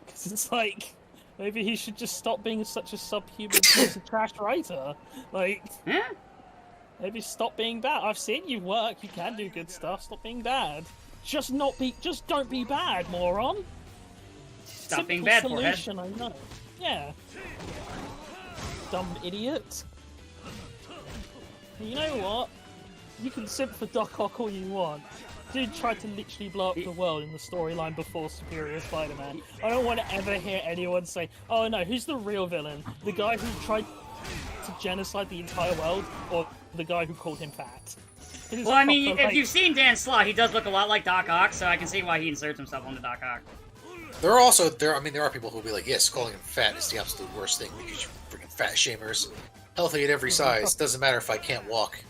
Because it's like, maybe he should just stop being such a subhuman piece of trash writer. Like, maybe stop being bad. I've seen you work. You can do good stuff. Stop being bad. Just don't be bad, moron. Stop being bad, solution, I know. Yeah. Dumb idiot. You know what? You can simp for Doc Ock all you want. Dude tried to literally blow up the world in the storyline before Superior Spider-Man. I don't want to ever hear anyone say, oh no, who's the real villain? The guy who tried to genocide the entire world, or the guy who called him fat? Well, I mean, if you've seen Dan Slott, he does look a lot like Doc Ock, so I can see why he inserts himself onto Doc Ock. There are people who'll be like, yes, calling him fat is the absolute worst thing because you freaking fat shamers. Healthy at every size. Doesn't matter if I can't walk.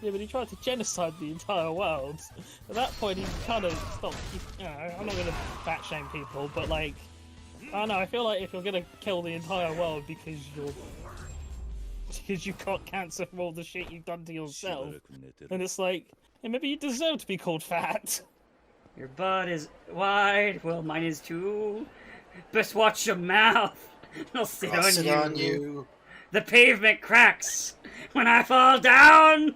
Yeah, but he tried to genocide the entire world. At that point, he kind of stopped. I'm not going to fat shame people, but like, I don't know. I feel like if you're going to kill the entire world because you got cancer from all the shit you've done to yourself, then it's like, yeah, maybe you deserve to be called fat. Your butt is wide, well, mine is too. Best watch your mouth. I'll sit on you. The pavement cracks when I fall down.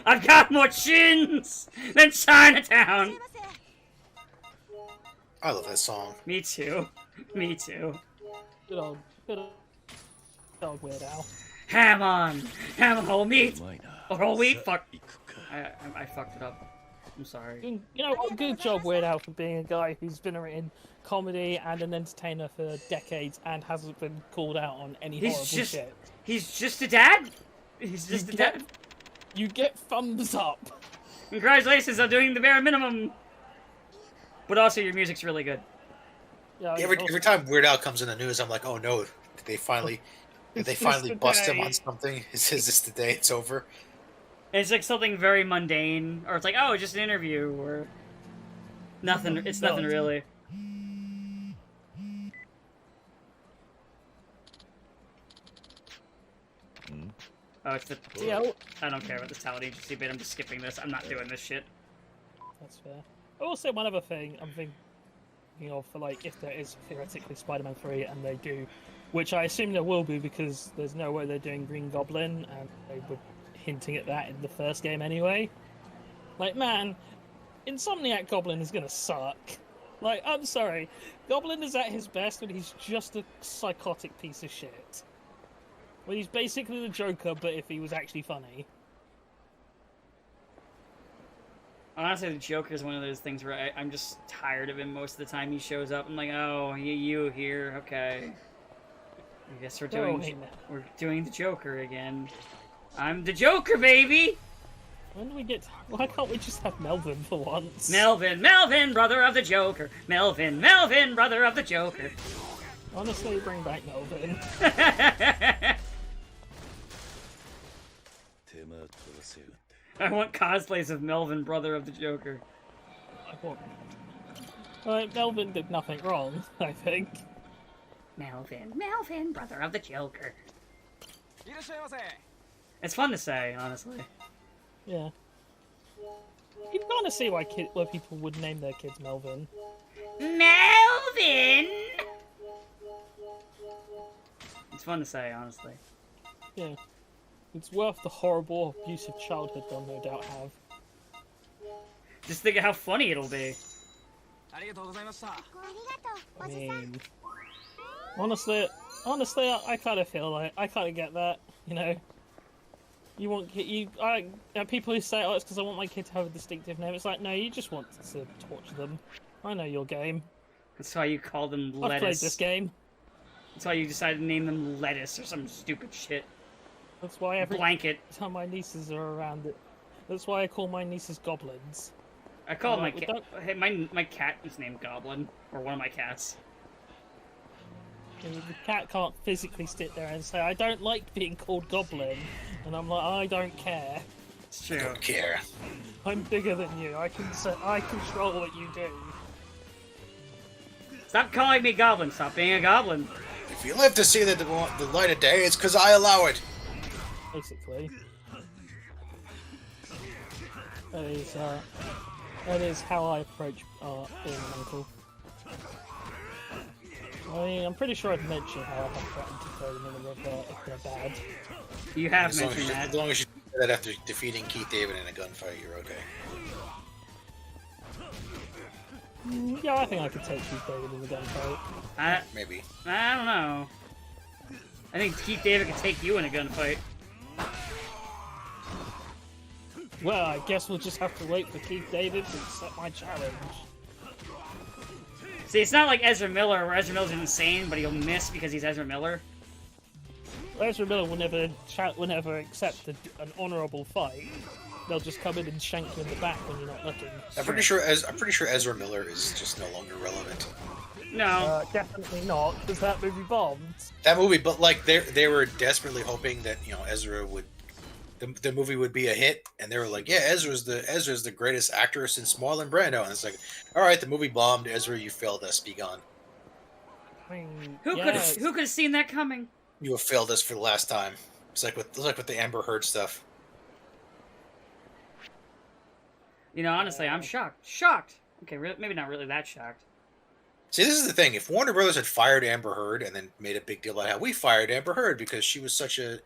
I've got more chins than Chinatown. I love that song. Me too. Me too. Good old Weird Al. Ham on whole meat. Or whole wheat. Fuck. I fucked it up. I'm sorry. You know, good job, Weird Al, for being a guy who's been in comedy and an entertainer for decades and hasn't been called out on any horrible shit. He's just a dad. He's just a dad. You get thumbs up. Congratulations on doing the bare minimum. But also, your music's really good. Yeah, every time Weird Al comes in the news, I'm like, oh no, did they finally bust him on something? Is this the day it's over? And it's like something very mundane, or it's like, oh, just an interview, or nothing. It's nothing really. Oh, it's the... Yeah. I don't care about this talent agency bit. I'm just skipping this. I'm not doing this shit. That's fair. Also, one other thing I'm thinking of for like if there is theoretically Spider-Man 3 and they do, which I assume there will be because there's no way they're doing Green Goblin and they were hinting at that in the first game anyway. Like, man, Insomniac Goblin is gonna suck. Like, I'm sorry, Goblin is at his best when he's just a psychotic piece of shit. When he's basically the Joker, but if he was actually funny. Honestly, the Joker is one of those things where I'm just tired of him most of the time he shows up. I'm like, oh, you here, okay. I guess we're doing the Joker again. I'm the Joker, baby! When do we get... Why can't we just have Melvin for once? Melvin, brother of the Joker. Melvin, brother of the Joker. Honestly, bring back Melvin. I want cosplays of Melvin, brother of the Joker. Melvin did nothing wrong, I think. Melvin, brother of the Joker. It's fun to say, honestly. Yeah. You can kind of see why people would name their kids Melvin. Melvin! It's fun to say, honestly. Yeah. It's worth the horrible, abusive childhood they'll no doubt have. Just think of how funny it'll be. I mean... Honestly, I kind of feel like... I kind of get that, you know? You want... people who say, oh, it's because I want my kid to have a distinctive name. It's like, no, you just want to torture them. I know your game. That's why you call them Lettuce. I've played this game. That's why you decided to name them Lettuce or some stupid shit. That's why every Blanket. time my nieces are around it. That's why I call my nieces goblins. I call my cat. Hey, my cat is named Goblin, or one of my cats. And the cat can't physically sit there and say, I don't like being called Goblin. And I'm like, I don't care. It's true. I don't care. I'm bigger than you. I control what you do. Stop calling me Goblin. Stop being a Goblin. If you live to see the light of day, it's because I allow it. Basically. That is how I approach art being an uncle. I mean, I'm pretty sure I've mentioned how I have threatened to throw them in the river if they're bad. You have mentioned that. As long as you do that after defeating Keith David in a gunfight, you're okay. Yeah, I think I could take Keith David in the gunfight. Maybe. I don't know. I think Keith David could take you in a gunfight. Well, I guess we'll just have to wait for Keith David to accept my challenge. See, it's not like Ezra Miller, where Ezra Miller's insane, but he'll miss because he's Ezra Miller. Ezra Miller will never accept an honourable fight. They'll just come in and shank you in the back when you're not looking. I'm pretty sure Ezra Miller is just no longer relevant. No, definitely not, because that movie bombed. That movie, but like they were desperately hoping that Ezra would, the movie would be a hit, and they were like, yeah, Ezra's the greatest actor since Marlon Brando, and it's like, all right, the movie bombed, Ezra, you failed us, be gone. I mean, who could have seen that coming? You have failed us for the last time. It's like with the Amber Heard stuff. Honestly, I'm shocked. Shocked. Okay, maybe not really that shocked. See, this is the thing. If Warner Brothers had fired Amber Heard and then made a big deal about how we fired Amber Heard because she was such a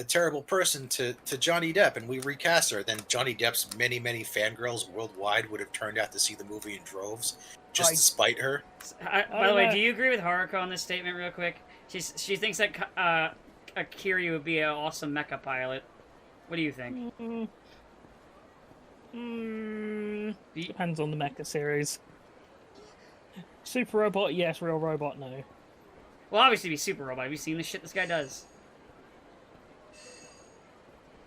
terrible person to Johnny Depp and we recast her, then Johnny Depp's many, many fangirls worldwide would have turned out to see the movie in droves just to spite her. By the way, do you agree with Haruko on this statement real quick? She thinks that Akiri would be an awesome mecha pilot. What do you think? Depends on the mecha series. Super Robot, yes. Real Robot, no. Well, obviously be Super Robot. Have you seen the shit this guy does?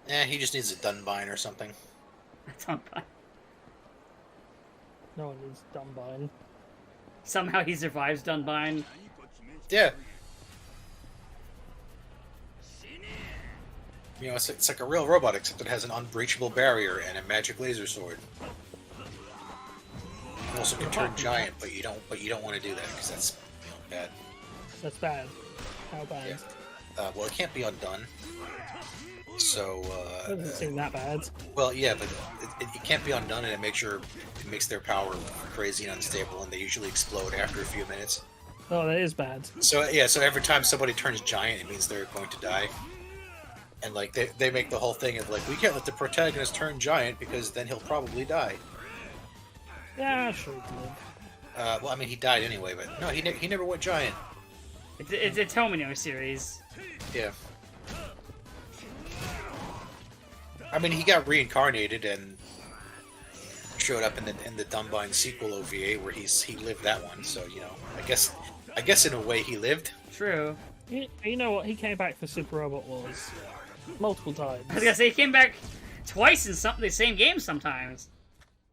He just needs a Dunbine or something. Dunbine. No one needs Dunbine. Somehow he survives Dunbine. Yeah. It's like a real robot, except it has an unbreachable barrier and a magic laser sword. It also can turn giant, but you don't want to do that because that's bad. That's bad. How bad? Yeah. Well, it can't be undone. So it doesn't seem that bad. Well, yeah, but it can't be undone, and it makes their power crazy and unstable, and they usually explode after a few minutes. Oh, that is bad. So yeah, so every time somebody turns giant, it means they're going to die. And like they make the whole thing of like, we can't let the protagonist turn giant because then he'll probably die. Yeah, sure. Well, I mean, he died anyway, but no, he never went giant. It's a Tomino series. Yeah. I mean, he got reincarnated and showed up in the Dunbine sequel OVA where he lived that one. So you know, I guess in a way he lived. True. You know what? He came back for Super Robot Wars multiple times. I was gonna say he came back twice in the same game sometimes.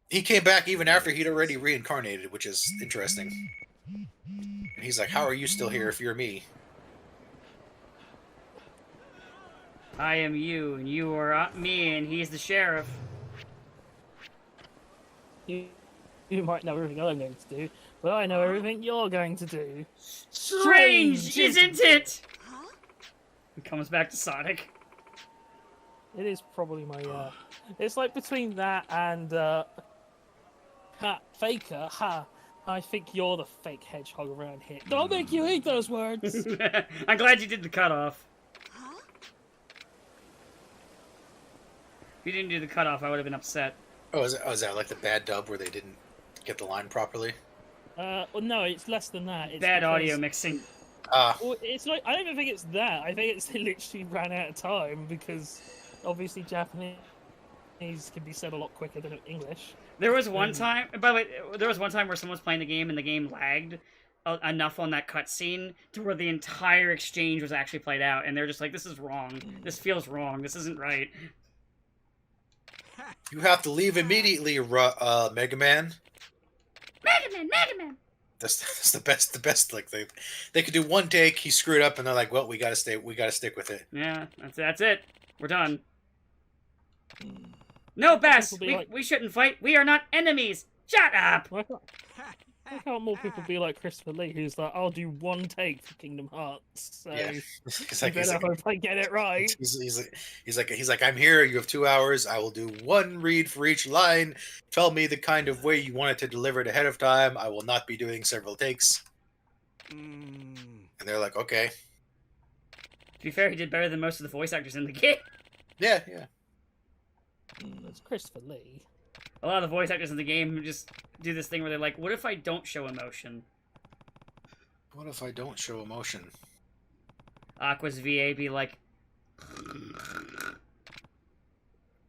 He came back even after he'd already reincarnated, which is interesting. And he's like, "How are you still here if you're me?" I am you, and you are me, and he's the sheriff. You might know everything I'm going to do, but I know everything you're going to do. Strange, isn't it? It comes back to Sonic. It is probably my, it's like between that and, Faker, I think you're the fake hedgehog around here. Don't make you eat those words! I'm glad you did the cutoff. If you didn't do the cutoff, I would have been upset. Oh, is that like the bad dub where they didn't get the line properly? Well, no, it's less than that. It's Bad because, audio mixing. Well, it's like, I don't even think it's that. I think it's they literally ran out of time because obviously Japanese can be said a lot quicker than English. There was one time, by the way, there was one time where someone was playing the game and the game lagged enough on that cutscene to where the entire exchange was actually played out, and they're just like, "This is wrong. This feels wrong. This isn't right." You have to leave immediately, Mega Man. Mega Man. That's the best. Like they could do one take, he screwed up, and they're like, "Well, we gotta stick with it." Yeah, that's it. We're done. No, Bass! We shouldn't fight. We are not enemies! Shut up! Why can't more people be like Christopher Lee, who's like, I'll do one take for Kingdom Hearts, so yeah. I hope I get it right. He's like, I'm here, you have 2 hours, I will do one read for each line, tell me the kind of way you want it to deliver it ahead of time, I will not be doing several takes. And they're like, okay. To be fair, he did better than most of the voice actors in the game. Yeah. It's Christopher Lee. A lot of the voice actors in the game just do this thing where they're like, what if I don't show emotion? What if I don't show emotion? Aqua's VA be like...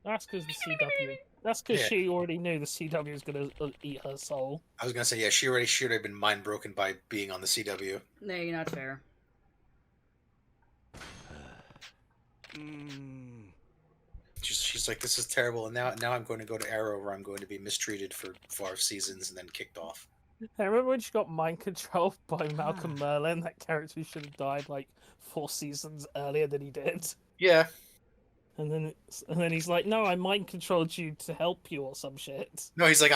That's because the CW... That's because she already knew the CW was going to eat her soul. I was going to say, yeah, she already should have been mind broken by being on the CW. No, you're not fair. She's like, this is terrible, and now I'm going to go to Arrow where I'm going to be mistreated for 5 seasons and then kicked off. I remember when she got mind controlled by Malcolm Merlin, that character who should have died like 4 seasons earlier than he did. Yeah. And then he's like, no, I mind controlled you to help you or some shit. No, he's like,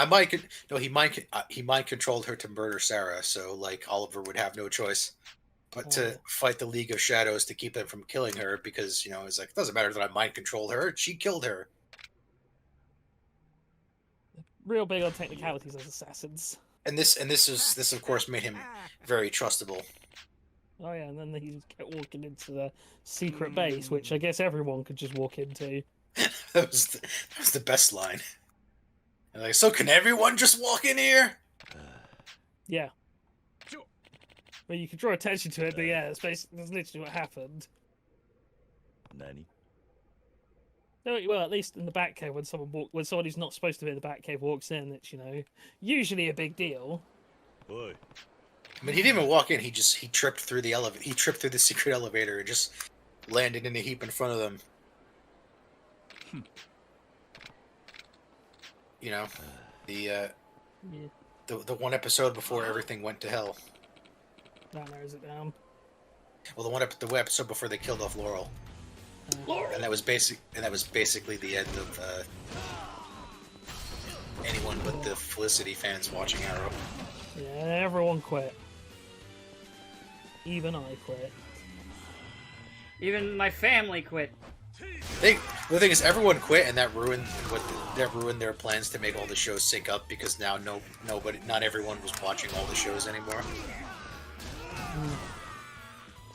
he mind controlled her to murder Sarah, so like Oliver would have no choice but to fight the League of Shadows to keep them from killing her, because, you know, it's like, it doesn't matter that I mind controlled her, she killed her. Real big on technicalities as assassins. And this of course made him very trustable. Oh yeah, and then he kept walking into the secret base, which I guess everyone could just walk into. that was the best line. And like, so can everyone just walk in here? Yeah. Well, you can draw attention to it, but yeah, that's literally what happened. Nani? No, well, at least in the Batcave, when someone who's not supposed to be in the Batcave walks in, it's, you know, usually a big deal. Oi. I mean, he didn't even walk in. He tripped through the elevator. He tripped through the secret elevator and just landed in a heap in front of them. You know, the one episode before everything went to hell. That narrows it down. Well, the episode before they killed off Laurel. And that was basically the end of anyone but the Felicity fans watching Arrow. Yeah, everyone quit. Even I quit. Even my family quit. The thing is, everyone quit, and that ruined their plans to make all the shows sync up because now not everyone was watching all the shows anymore.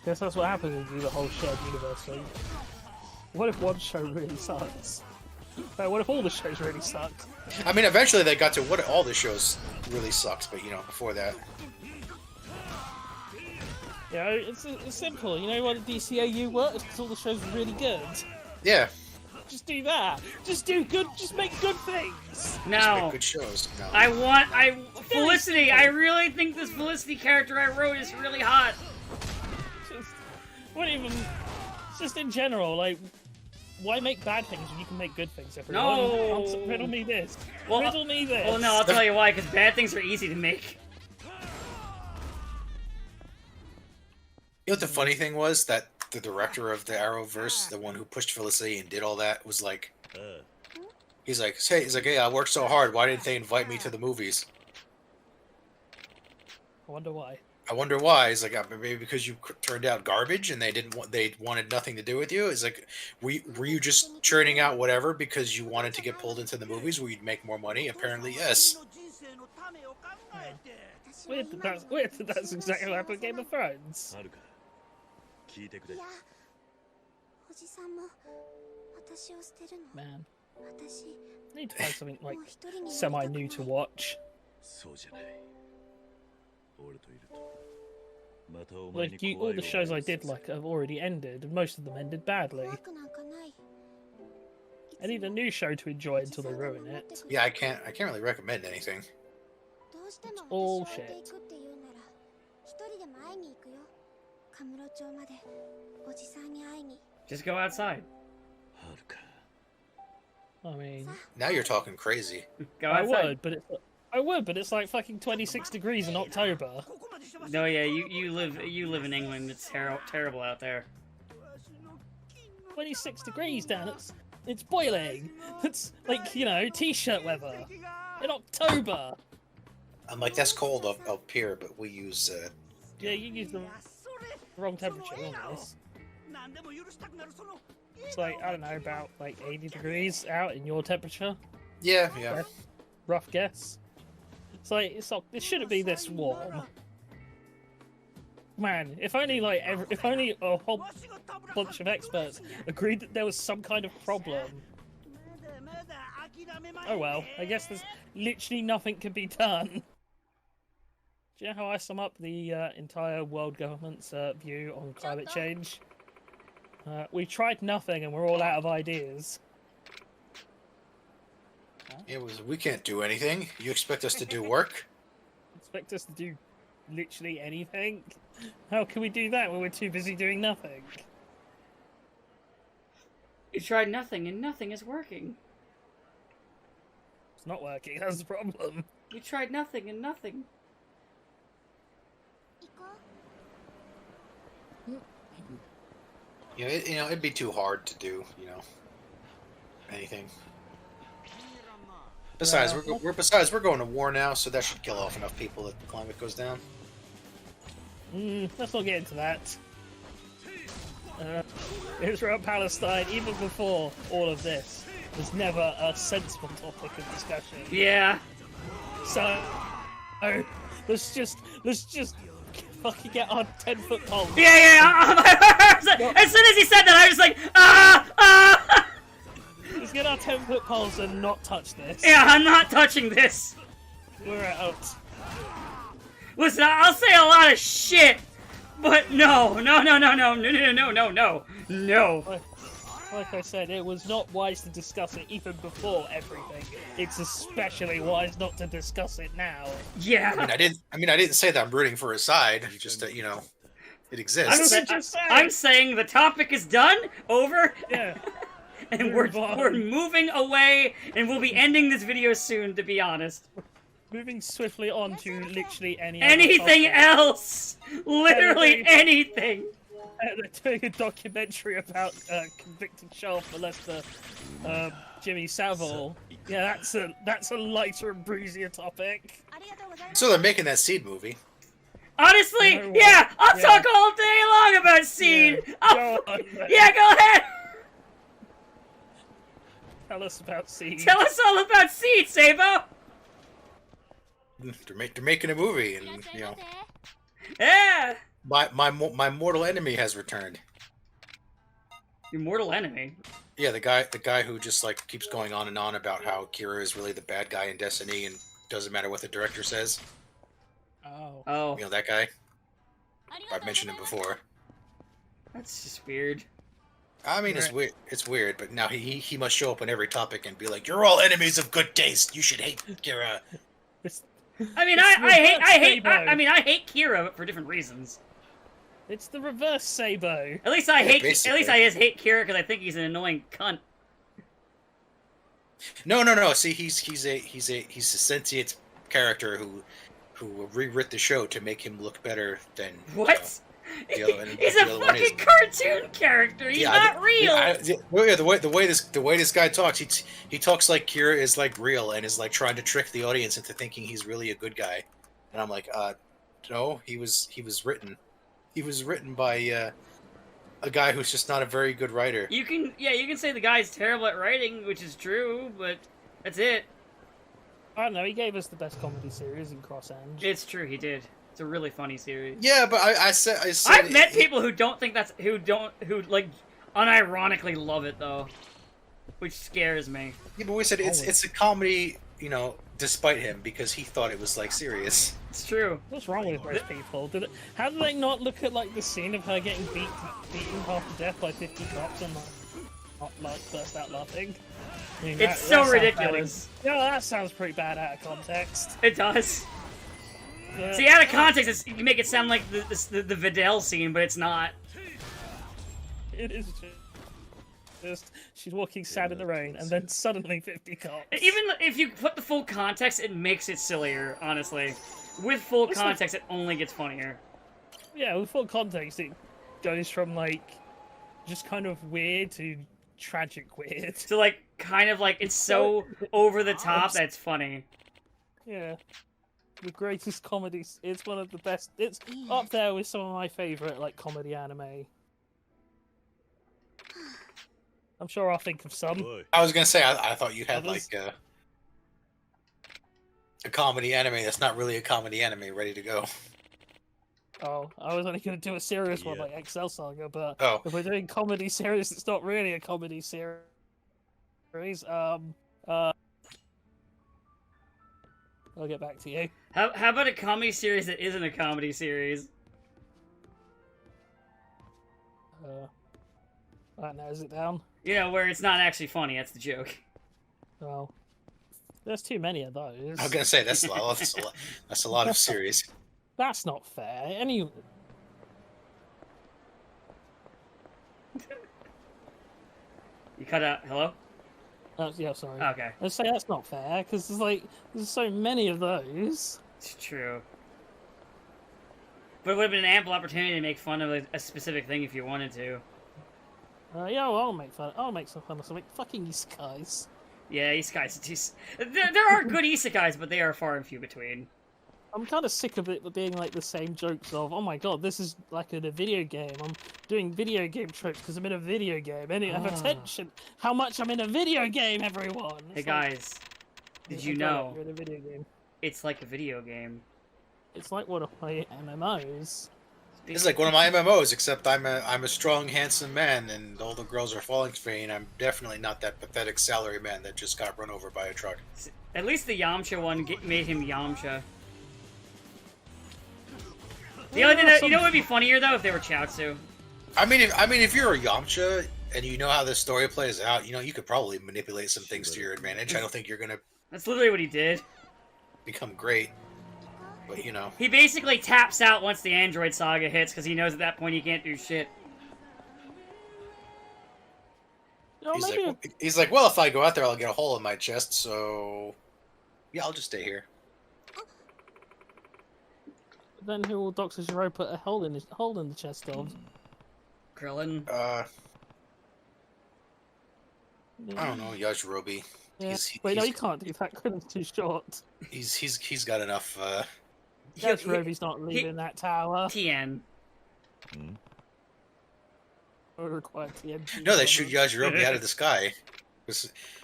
Guess that's what happens when you do the whole shared universe thing. What if one show really sucks? What if all the shows really suck? I mean, eventually they got to what all the shows really sucked, but before that. Yeah, it's simple. You know why the DCAU works? Because all the shows are really good. Yeah. Just do that. Just do good. Just make good things. No. Just make good shows. No. Felicity. I really think this Felicity character I wrote is really hot. Just in general, like, why make bad things when you can make good things? Everyone? No. Riddle me this. Well, Riddle me this. Well, no, I'll tell you why. Because bad things are easy to make. You know what the funny thing was? That the director of the Arrowverse, the one who pushed Felicity and did all that, was like, he's like, hey, I worked so hard. Why didn't they invite me to the movies? I wonder why. I wonder why. He's like, maybe because you turned out garbage and they wanted nothing to do with you. It's like, were you just churning out whatever because you wanted to get pulled into the movies where you'd make more money? Apparently, yes. Weird that that's exactly what happened in Game of Thrones. 聞いてくれ。おじさんも私を捨てるの。 Man, 私 I need to find something like もう一人になりたくない semi-new to watch. そうじゃない。俺といると。またお前に Like all the shows I did like have already ended, and most of them ended badly. 怖くなんかない。 I need a new show to enjoy until they ruin it. Yeah, I can't really recommend anything. どうしてもall 私を置いてい shit. くって言うなら一人でも会いに行くよ。カムロ町までおじさんに会いに。 Just go outside. はるか。 I mean, Now you're talking crazy. Go I outside. would, but it's like fucking 26 degrees in October. No, yeah, you live in England. It's terrible out there. 26 degrees down. It's boiling. It's like, t-shirt weather in October. I'm like, that's cold up here, but we use Yeah, you use the wrong temperature on this. It's like, I don't know, about like 80 degrees out in your temperature. yeah. Rough guess. It shouldn't be this warm. Man, if only a whole bunch of experts agreed that there was some kind of problem. Oh well, I guess there's literally nothing can be done. Do you know how I sum up the entire world government's view on climate change? We tried nothing and we're all out of ideas. We can't do anything. You expect us to do work? Expect us to do literally anything? How can we do that when we're too busy doing nothing? You tried nothing and nothing is working. It's not working, that's the problem. You tried nothing and nothing. 行こう。 It'd be too hard to do, anything. Besides, we're going to war now, so that should kill off enough people that the climate goes down. Let's not get into that. Israel-Palestine, even before all of this, was never a sensible topic of discussion. Yeah. So, let's just fucking get our 10-foot pole. Yeah. As soon as he said that, I was like, ah. Let's get our 10-foot poles and not touch this. Yeah, I'm not touching this. We're out. Listen, I'll say a lot of shit, but no. Like I said, it was not wise to discuss it even before everything. It's especially wise not to discuss it now. Yeah. I didn't say that I'm rooting for his side. Just that, it exists. I'm saying the topic is done, over. Yeah. And we're moving away, and we'll be ending this video soon, to be honest. Moving swiftly on to literally anything else! Literally anything! They're doing a documentary about convicted child molester Jimmy Savile. Yeah, that's a lighter and breezier topic. So they're making that Seed movie. Honestly, yeah, I'll talk all day long about Seed! Yeah. Yeah, go ahead! Tell us about Seed. Tell us all about Seed, Sabo! They're making a movie, and you know, Yeah! my mortal enemy has returned. Your mortal enemy. Yeah, the guy who just like keeps going on and on about how Kira is really the bad guy in Destiny, and doesn't matter what the director says. Oh. Oh, You know that guy? I've mentioned him before. that's just weird. I mean, it's Right. weird. It's weird, but now he must show up on every topic and be like, "You're all enemies of good taste. You should hate Kira." It's, I mean, It's I hate, Sabo. I mean, I hate Kira, but for different reasons. it's the reverse Sabo. At least I Yeah, hate, basically. at least I just hate Kira because I think he's an annoying cunt. No. See, he's a sentient character who rewrit the show to make him look better than What? the other- He's the a other one fucking is. cartoon character. He's not real. The way this guy talks, he talks like Kira is like real and is like trying to trick the audience into thinking he's really a good guy, and I'm like, no, he was written by a guy who's just not a very good writer. You can say the guy's terrible at writing, which is true, but that's it. I don't know, he gave us the best comedy series in Cross End. It's true, he did. It's a really funny series. Yeah, but I said I've met people who don't think that's who like unironically love it though, which scares me. Yeah, but we said it's a comedy, you know, despite him because he thought it was like serious. It's true. What's wrong with those people? How do they not look at like the scene of her getting beaten half to death by 50 cops and not like burst out laughing? I mean, It's that so sounds ridiculous. bad. Yeah, that sounds pretty bad out of context. It does. Yeah. See, out of context, you make it sound like the Vidal scene, but it's not. It is just she's walking sad in the rain, and then suddenly 50 cops. Even if you put the full context, it makes it sillier, honestly. With full What's the- context, it only gets funnier. Yeah, with full context, it goes from like just kind of weird to tragic weird. So, like, kind of like, it's so over the top that it's funny. Yeah. The greatest comedies. It's one of the best. It's up there with some of my favorite like comedy anime. I'm sure I'll think of some.おい I was gonna say I thought you had Others? like a comedy anime that's not really a comedy anime ready to go. Oh, I was only going to do a serious one Yeah. like Excel Saga, but Oh. if we're doing comedy series, it's not really a comedy series. I'll get back to you. How about a comedy series that isn't a comedy series? That narrows it down. You know, where it's not actually funny, that's the joke. Well, there's too many of those. I was gonna say that's a lot. That's a lot of series. That's not fair. Any. You cut out. Hello? Yeah, sorry. Okay. I'd say that's not fair because there's so many of those. It's true. But it would have been an ample opportunity to make fun of a specific thing if you wanted to. Yeah, well, I'll make some fun of something. Fucking isekais. Yeah, isekais. There are good isekais, but they are far and few between. I'm kind of sick of it being like the same jokes of, oh my god, this is like in a video game. I'm doing video game tropes because I'm in a video game. Have attention how much I'm in a video game, everyone. Hey It's like, guys, did you I get it, know you're in a video game? it's like a video game? It's like one of my MMOs. This is like one of my MMOs, except I'm a strong, handsome man, and all the girls are falling for me, and I'm definitely not that pathetic salary man that just got run over by a truck. At least the Yamcha one made him Yamcha. The only thing that, you know what would be funnier though if they were Chaozu. I mean, if you're a Yamcha and you know how the story plays out, you know you could probably manipulate some things to your advantage. I don't think you're gonna That's literally what he did. become great, but you know. He basically taps out once the Android Saga hits because he knows at that point he can't do shit. You know, He's like, well, if I go out there, I'll get a hole in my chest, so yeah, I'll just stay here. then who will Dr. Gero put a hole in the chest of? Krillin. I don't know, Yajirobe. Yeah. Wait, no, you can't do that. Krillin's too short. He's got enough. Yajirobe's not leaving that tower. Tien. Or require TNT. No, they shoot Yajirobe out of the sky.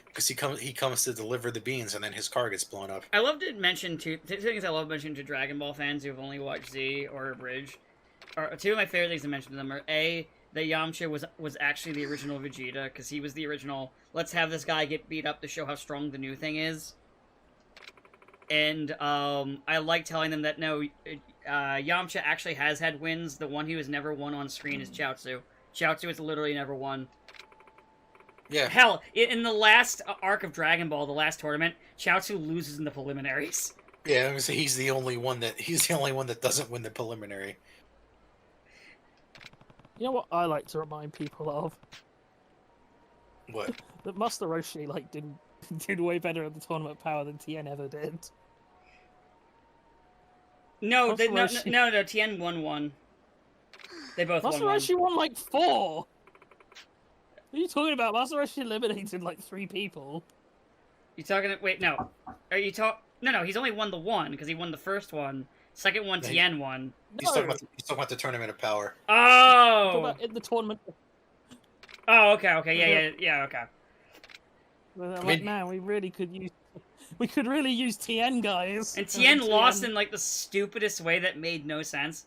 Because he comes to deliver the beans, and then his car gets blown up. I love to mention two things I love mentioning to Dragon Ball fans who have only watched Z or Abridged. Two of my favorite things to mention to them are A, that Yamcha was actually the original Vegeta, because he was the original, let's have this guy get beat up to show how strong the new thing is. And I like telling them that no, Yamcha actually has had wins. The one he was never won on screen is Chaozu. Chaozu has literally never won. Yeah. Hell, in the last arc of Dragon Ball, the last tournament, Chaozu loses in the preliminaries. Yeah, I'm gonna say he's the only one that doesn't win the preliminary. You know what I like to remind people of? What? That Master Roshi did way better at the tournament power than Tien ever did. No, Master Roshi- no, Tien won one. They both Master won one. Roshi won like 4! What are you talking about? Master Roshi eliminated like 3 people. You talking? Wait, no. Are you No, he's only won the one because he won the first one. Second one, Yeah, Tien won. He's talking about the tournament of power. Oh. In the tournament. Oh, okay, yeah, okay. Well, I'm I like, mean- man, we could really use Tien, guys. And Tien lost Tien- in like the stupidest way that made no sense.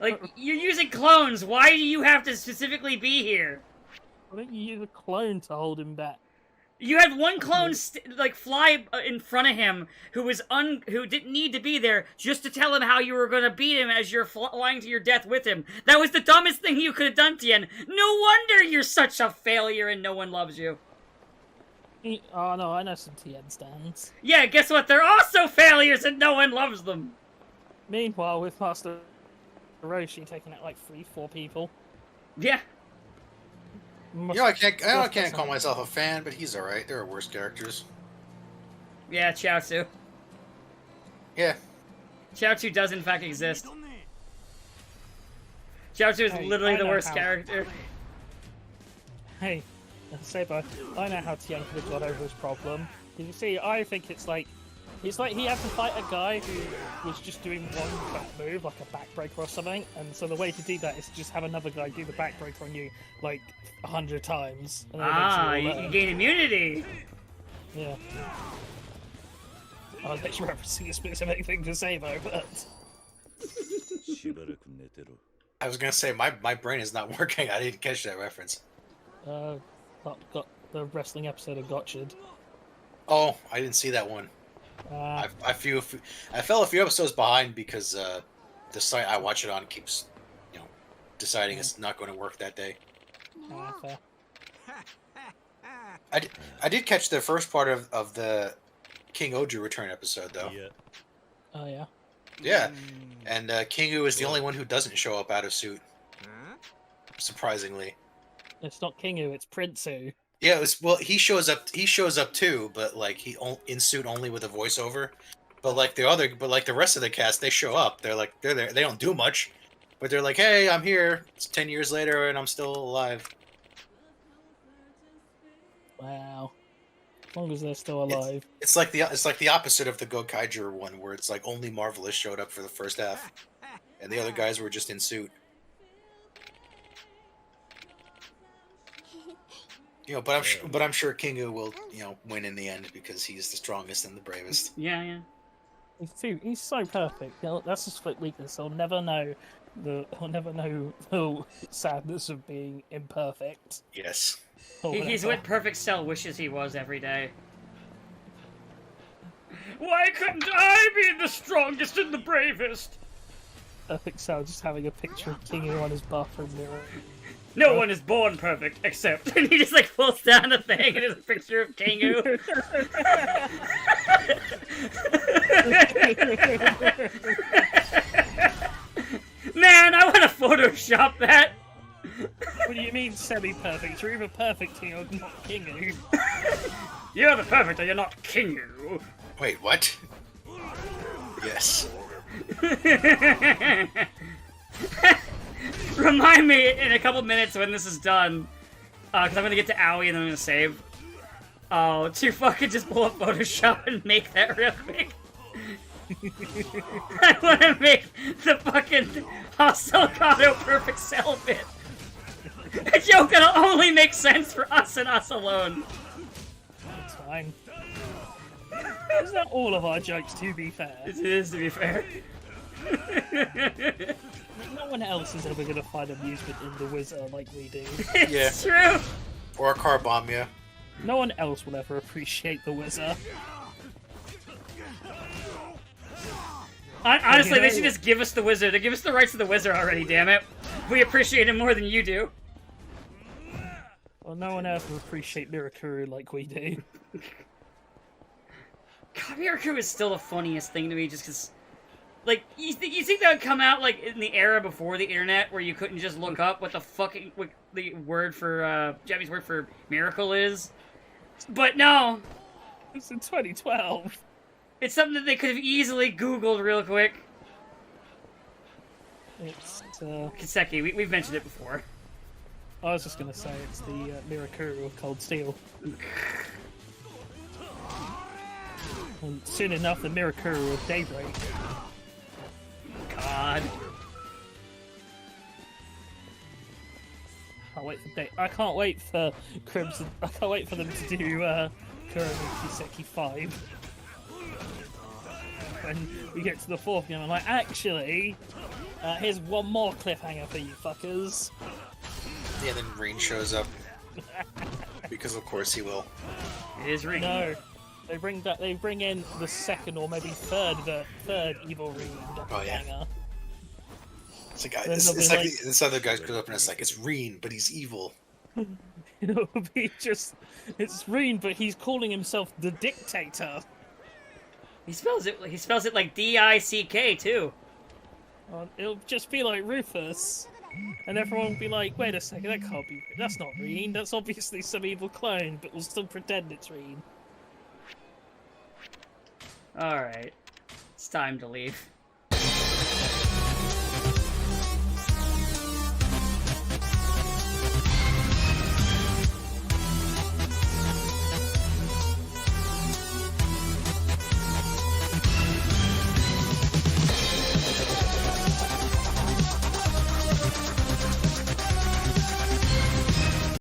Like, you're using clones. Why do you have to specifically be here? Why don't you use a clone to hold him back? You had one clone fly in front of him who didn't need to be there just to tell him how you were gonna beat him as you're flying to your death with him. That was the dumbest thing you could have done, Tien. No wonder you're such a failure and no one loves you. Oh no, I know some Tien stands. Yeah, guess what? They're also failures and no one loves them. Meanwhile, with Master Roshi taking out like 3-4 people. Yeah. I can't call myself a fan, but he's alright. There are worse characters. Yeah, Chaozu. Yeah. Chaozu does in fact exist. Chaozu is Hey, literally I the know worst how. character. Hey, Saber, I know how Tien could have got over his problem. You see, I think it's like he had to fight a guy who was just doing one cut move, like a backbreaker or something, and so the way to do that is to just have another guy do the backbreaker on you, like, 100 times. And then eventually You you'll learn. gain immunity. Yeah. I was actually referencing a specific thing to Saber, but... しばらく寝てろ I was gonna say my brain is not working. I didn't catch that reference. Got the wrestling episode of Gotchard. Oh, I didn't see that one. I fell a few episodes behind because the site I watch it on keeps, deciding it's not going to work that day. Fair. I did catch the first part of the King Oju return episode though. いや Oh yeah. Yeah, and Kingu is the only one who doesn't show up out of suit. Surprisingly. It's not Kingu, it's Prinsu. Yeah, he shows up. He shows up too, but like in suit only with a voiceover. But like the rest of the cast, they show up. They're there. They don't do much, but they're like, "Hey, I'm here. It's 10 years later, and I'm still alive." Wow. As long as they're still alive. It's like the opposite of the Gokaiger one, where it's like only Marvelous showed up for the first half, and the other guys were just in suit. But I'm sure Kingu will win in the end because he's the strongest and the bravest. Yeah. He's so perfect. That's his weakness. He'll never know the sadness of being imperfect. Yes. or He's whatever. what Perfect Cell wishes he was every day. Why couldn't I be the strongest and the bravest? Perfect Cell just having a picture of Kingu on his bathroom mirror. No one is born perfect, except... And he just, pulls down a thing and there's a picture of Kingu. Man, I want to Photoshop that! What do you mean semi-perfect? You're either perfect or you're not Kingu. You're the perfect or you're not Kingu. Wait, what? Yes. Remind me in a couple minutes when this is done, because I'm gonna get to Owie and then I'm gonna save. Oh, to fucking just pull up Photoshop and make that real quick. I wanna make the fucking Hosokato Perfect Cell bit. A joke that'll only make sense for us and us alone. fine. Isn't that all of our jokes, to be fair? It is, to be fair. No one else is ever going to find amusement in the Wizard like we do. It's true. Or a car bomb, yeah. No one else will ever appreciate the Wizard. Honestly, they should just give us the Wizard. They give us the rights to the Wizard already, damn it. We appreciate him more than you do. Well, no one else will appreciate Mirakuru like we do. God, Mirakuru is still the funniest thing to me, just because... Like, you think that would come out, like, in the era before the internet, where you couldn't just look up what the fucking... what the word for, Japanese word for miracle is? But no! It's in 2012. It's something that they could have easily Googled real quick. It's, Kiseki, we've mentioned it before. I was just gonna say it's the Mirakuru of Cold Steel. And soon enough, the Mirakuru of Daybreak. God. I can't wait for Crimson. I can't wait for them to do Kurama Kiseki 5. When we get to the fourth game, I'm like, actually, here's one more cliffhanger for you fuckers. Yeah, then Rain shows up. Because of course he will. It is Ring. No, they bring in the second or maybe third evil Ring doppelganger. It's a guy. Then It's they'll be like like- this other guy goes up and it's like, it's Reen, but he's evil. It'll be just, it's Ring, but he's calling himself the Dictator. He spells it like D-I-C-K, too. It'll just be like Rufus. And everyone will be like, wait a second, that can't be... That's not Reen, that's obviously some evil clone, but we'll still pretend it's Reen. Alright. It's time to leave.